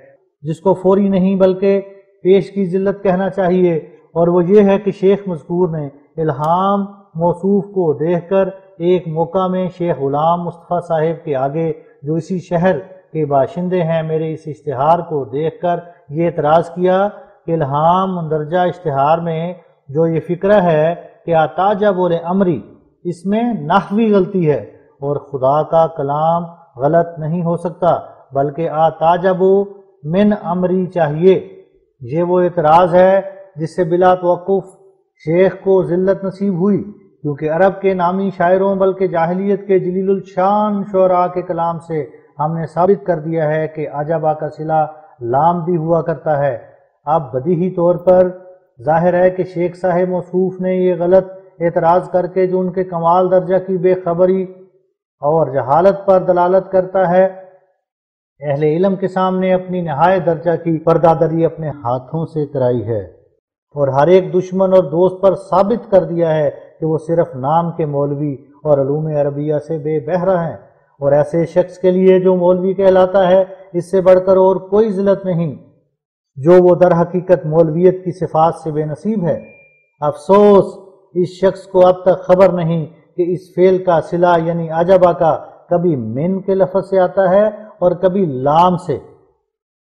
جس کو فوری نہیں بلکہ پیش کی ذلت کہنا چاہیے، اور وہ یہ ہے کہ شیخ مذکور نے الہام موصوف کو دیکھ کر ایک موقع میں شیخ غلام مصطفیٰ صاحب کے آگے، جو اسی شہر کے باشندے ہیں، میرے اس اشتہار کو دیکھ کر یہ اعتراض کیا کہ الہام مندرجہ اشتہار میں جو یہ فقرہ ہے کہ آتا جب امری، اس میں نحوی غلطی ہے اور خدا کا کلام غلط نہیں ہو سکتا، بلکہ آتا جب من امری چاہیے۔ یہ وہ اعتراض ہے جس سے بلا توقف شیخ کو ذلت نصیب ہوئی، کیونکہ عرب کے نامی شاعروں بلکہ جاہلیت کے جلیل الشان شعراء کے کلام سے ہم نے ثابت کر دیا ہے کہ عجبہ کا صلہ لام بھی ہوا کرتا ہے۔ اب بدیہی طور پر ظاہر ہے کہ شیخ صاحب موصوف نے یہ غلط اعتراض کر کے جو ان کے کمال درجہ کی بے خبری اور جہالت پر دلالت کرتا ہے، اہل علم کے سامنے اپنی نہایت درجہ کی پردہ دری اپنے ہاتھوں سے کرائی ہے، اور ہر ایک دشمن اور دوست پر ثابت کر دیا ہے کہ وہ صرف نام کے مولوی اور علوم عربیہ سے بے بہرہ ہیں، اور ایسے شخص کے لیے جو مولوی کہلاتا ہے اس سے بڑھ کر اور کوئی ذلت نہیں، جو وہ در حقیقت مولویت کی صفات سے بے نصیب ہے۔ افسوس اس شخص کو اب تک خبر نہیں کہ اس فعل کا صلہ یعنی عجبہ کا کبھی من کے لفظ سے آتا ہے اور کبھی لام سے۔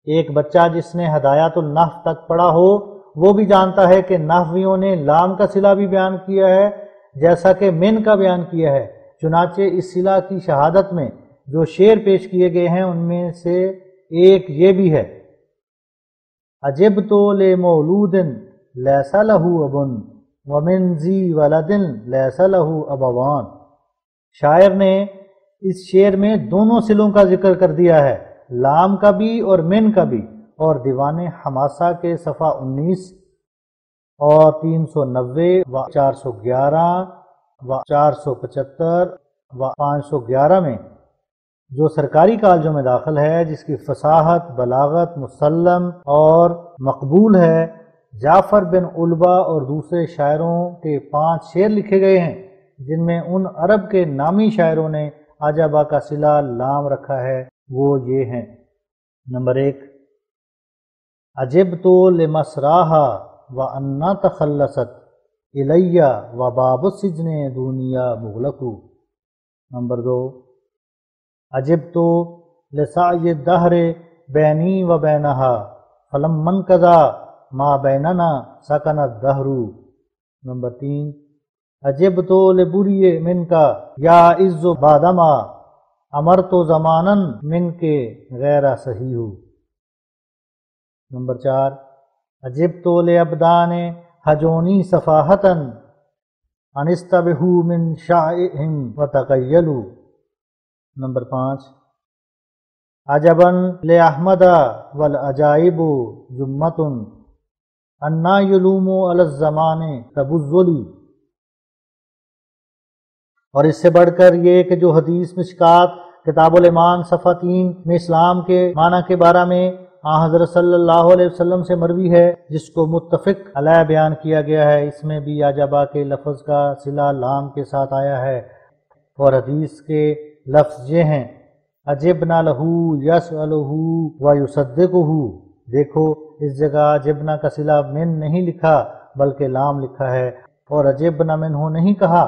ایک بچہ جس نے ہدایات النحو تک پڑھا ہو وہ بھی جانتا ہے کہ نحویوں نے لام کا صلہ بھی بیان کیا ہے جیسا کہ من کا بیان کیا ہے۔ چنانچہ اس صلہ کی شہادت میں جو شعر پیش کیے گئے ہیں ان میں سے ایک یہ بھی ہے: عجبت لمولود لیس لہ اب ومن ذی ولد لیس لہ ابوان۔ شاعر نے اس شعر میں دونوں صلوں کا ذکر کر دیا ہے، لام کا بھی اور من کا بھی، اور دیوان حماسہ کے صفحہ 19 اور 390 و 411 و 475 و 511 میں جو سرکاری کالجوں میں داخل ہے، جس کی فصاحت، بلاغت مسلم اور مقبول ہے، جعفر بن علبہ اور دوسرے شاعروں کے 5 شعر لکھے گئے ہیں جن میں ان عرب کے نامی شاعروں نے عجبہ کا صلہ لام رکھا ہے۔ وہ یہ ہیں: نمبر 1، عجبت لمسراہا وَأَنَّا تَخَلَّصَتْ إِلَيَّ وَبَابُ السِّجْنِ دُنْيَا مُغْلَقُ۔ نمبر 2، عجبت لسعی الدہر بینی وبینہا فلما انقضی ما بیننا سکن الدہر۔ نمبر 3، عجبت لبری منک یا عز بعدما امرت زمانا منک غیر صحیح۔ نمبر 4، عجبت لعبدان حجونی صفاحتا ان استبحوا من شعائهم وتقیلوا۔ نمبر 5، عجبا لأحمد والعجائب جمت انا یلوم علی الزمان تبذلی۔ اور اس سے بڑھ کر یہ کہ جو حدیث مشکات کتاب الایمان صفحہ 3 میں اسلام کے معنی کے بارے میں حضرت صلی اللہ علیہ وسلم سے مروی ہے، جس کو متفق علیہ بیان کیا گیا ہے، اس میں بھی عجبہ کے لفظ کا صلہ لام کے ساتھ آیا ہے، اور حدیث کے لفظ یہ ہیں: عجبنا لہو یسألہ ویصدقہ۔ دیکھو اس جگہ عجبنا کا صلہ من نہیں لکھا بلکہ لام لکھا ہے، اور عجبنا منہ نہیں کہا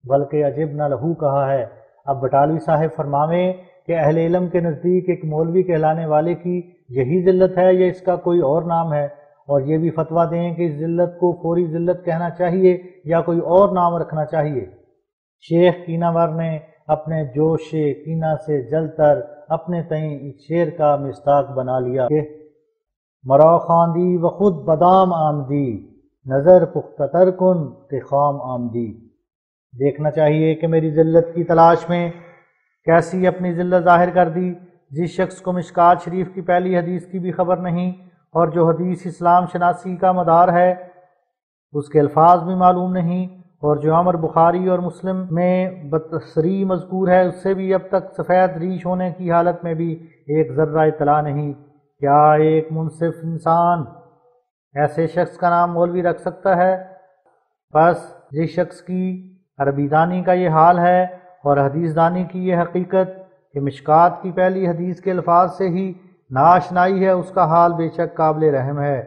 بلکہ عجبنا لہو کہا ہے۔ اب بٹالوی صاحب فرماویں کہ اہل علم کے نزدیک ایک مولوی کہلانے والے کی یہی ذلت ہے یا اس کا کوئی اور نام ہے، اور یہ بھی فتویٰ دیں کہ اس ذلت کو فوری ذلت کہنا چاہیے یا کوئی اور نام رکھنا چاہیے۔ شیخ کیناور نے اپنے جوش کینہ سے جل کر اپنے تئیں اس شعر کا مصداق بنا لیا کہ مرا خواندی و خود بدام آمدی، نظر پختہ تر کن کہ خام آمدی۔ دیکھنا چاہیے کہ میری ذلت کی تلاش میں کیسی اپنی ذلت ظاہر کر دی۔ جس شخص کو مشکات شریف کی پہلی حدیث کی بھی خبر نہیں اور جو حدیث اسلام شناسی کا مدار ہے اس کے الفاظ بھی معلوم نہیں، اور جو امر بخاری اور مسلم میں بتصریح مذکور ہے اس سے بھی اب تک سفید ریش ہونے کی حالت میں بھی ایک ذرہ اطلاع نہیں، کیا ایک منصف انسان ایسے شخص کا نام مولوی رکھ سکتا ہے؟ بس جس شخص کی عربی دانی کا یہ حال ہے اور حدیث دانی کی یہ حقیقت کہ مشکات کی پہلی حدیث کے الفاظ سے ہی ناشنائی ہے، اس کا حال بے شک قابل رحم ہے،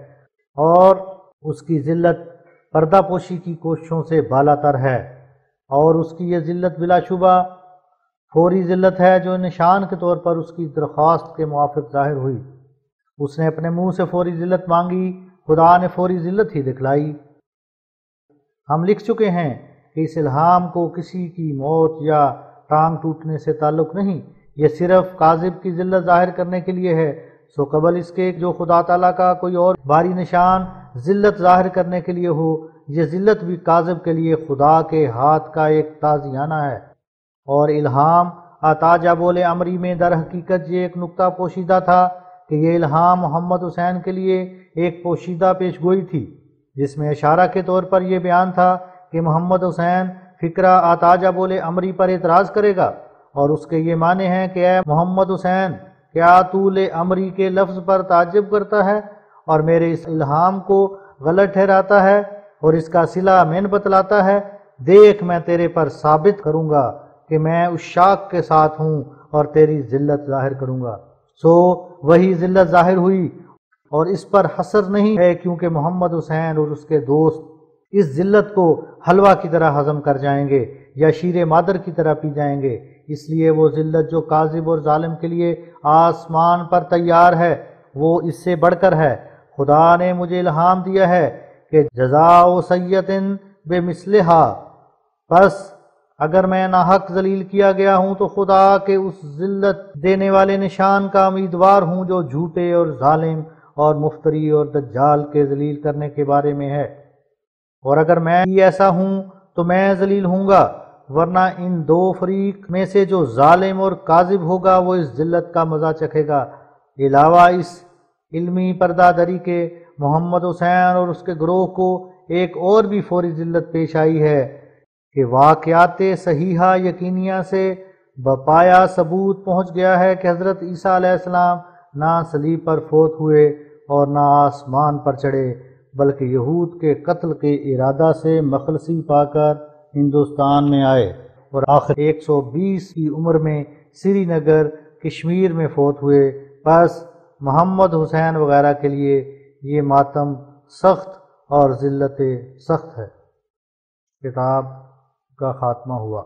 اور اس کی ذلت پردہ پوشی کی کوششوں سے بالا تر ہے، اور اس کی یہ ذلت بلا شبہ فوری ذلت ہے جو نشان کے طور پر اس کی درخواست کے موافق ظاہر ہوئی۔ اس نے اپنے منہ سے فوری ذلت مانگی، خدا نے فوری ذلت ہی دکھلائی۔ ہم لکھ چکے ہیں کہ اس الہام کو کسی کی موت یا ٹانگ ٹوٹنے سے تعلق نہیں، یہ صرف کاذب کی ذلت ظاہر کرنے کے لیے ہے، سو قبل اس کے جو خدا تعالیٰ کا کوئی اور باری نشان ذلت ظاہر کرنے کے لیے ہو، یہ ذلت بھی کاذب کے لیے خدا کے ہاتھ کا ایک تازیانہ ہے۔ اور الہام آتاجہ بولے امری میں در حقیقت یہ ایک نقطہ پوشیدہ تھا کہ یہ الہام محمد حسین کے لیے ایک پوشیدہ پیش گوئی تھی، جس میں اشارہ کے طور پر یہ بیان تھا کہ محمد حسین فکرہ آتاجہ بولے امری پر اعتراض کرے گا، اور اس کے یہ معنی ہیں کہ اے محمد حسین، کیا تو لے امری کے لفظ پر تعجب کرتا ہے اور میرے اس الہام کو غلط ٹھہراتا ہے اور اس کا صلہ مین بتلاتا ہے؟ دیکھ میں تیرے پر ثابت کروں گا کہ میں اس شاک کے ساتھ ہوں اور تیری ذلت ظاہر کروں گا۔ سو وہی ذلت ظاہر ہوئی، اور اس پر حسر نہیں ہے کیونکہ محمد حسین اور اس کے دوست اس ذلت کو حلوہ کی طرح ہضم کر جائیں گے یا شیر مادر کی طرح پی جائیں گے، اس لیے وہ ذلت جو کاذب اور ظالم کے لیے آسمان پر تیار ہے وہ اس سے بڑھ کر ہے۔ خدا نے مجھے الہام دیا ہے کہ جزاء سیئۃ بمثلھا، بس اگر میں ناحق ذلیل کیا گیا ہوں تو خدا کے اس ذلت دینے والے نشان کا امیدوار ہوں جو جھوٹے اور ظالم اور مفتری اور دجال کے ذلیل کرنے کے بارے میں ہے، اور اگر میں بھی ایسا ہوں تو میں ذلیل ہوں گا، ورنہ ان دو فریق میں سے جو ظالم اور کاذب ہوگا وہ اس ذلت کا مزہ چکھے گا۔ علاوہ اس علمی پردہ دری کے محمد حسین اور اس کے گروہ کو ایک اور بھی فوری ذلت پیش آئی ہے کہ واقعات صحیحہ یقینیہ سے بپایا ثبوت پہنچ گیا ہے کہ حضرت عیسیٰ علیہ السلام نہ صلیب پر فوت ہوئے اور نہ آسمان پر چڑھے، بلکہ یہود کے قتل کے ارادہ سے مخلصی پا کر ہندوستان میں آئے اور آخر 120 کی عمر میں سری نگر کشمیر میں فوت ہوئے۔ بس محمد حسین وغیرہ کے لیے یہ ماتم سخت اور ذلت سخت ہے۔ کتاب کا خاتمہ ہوا۔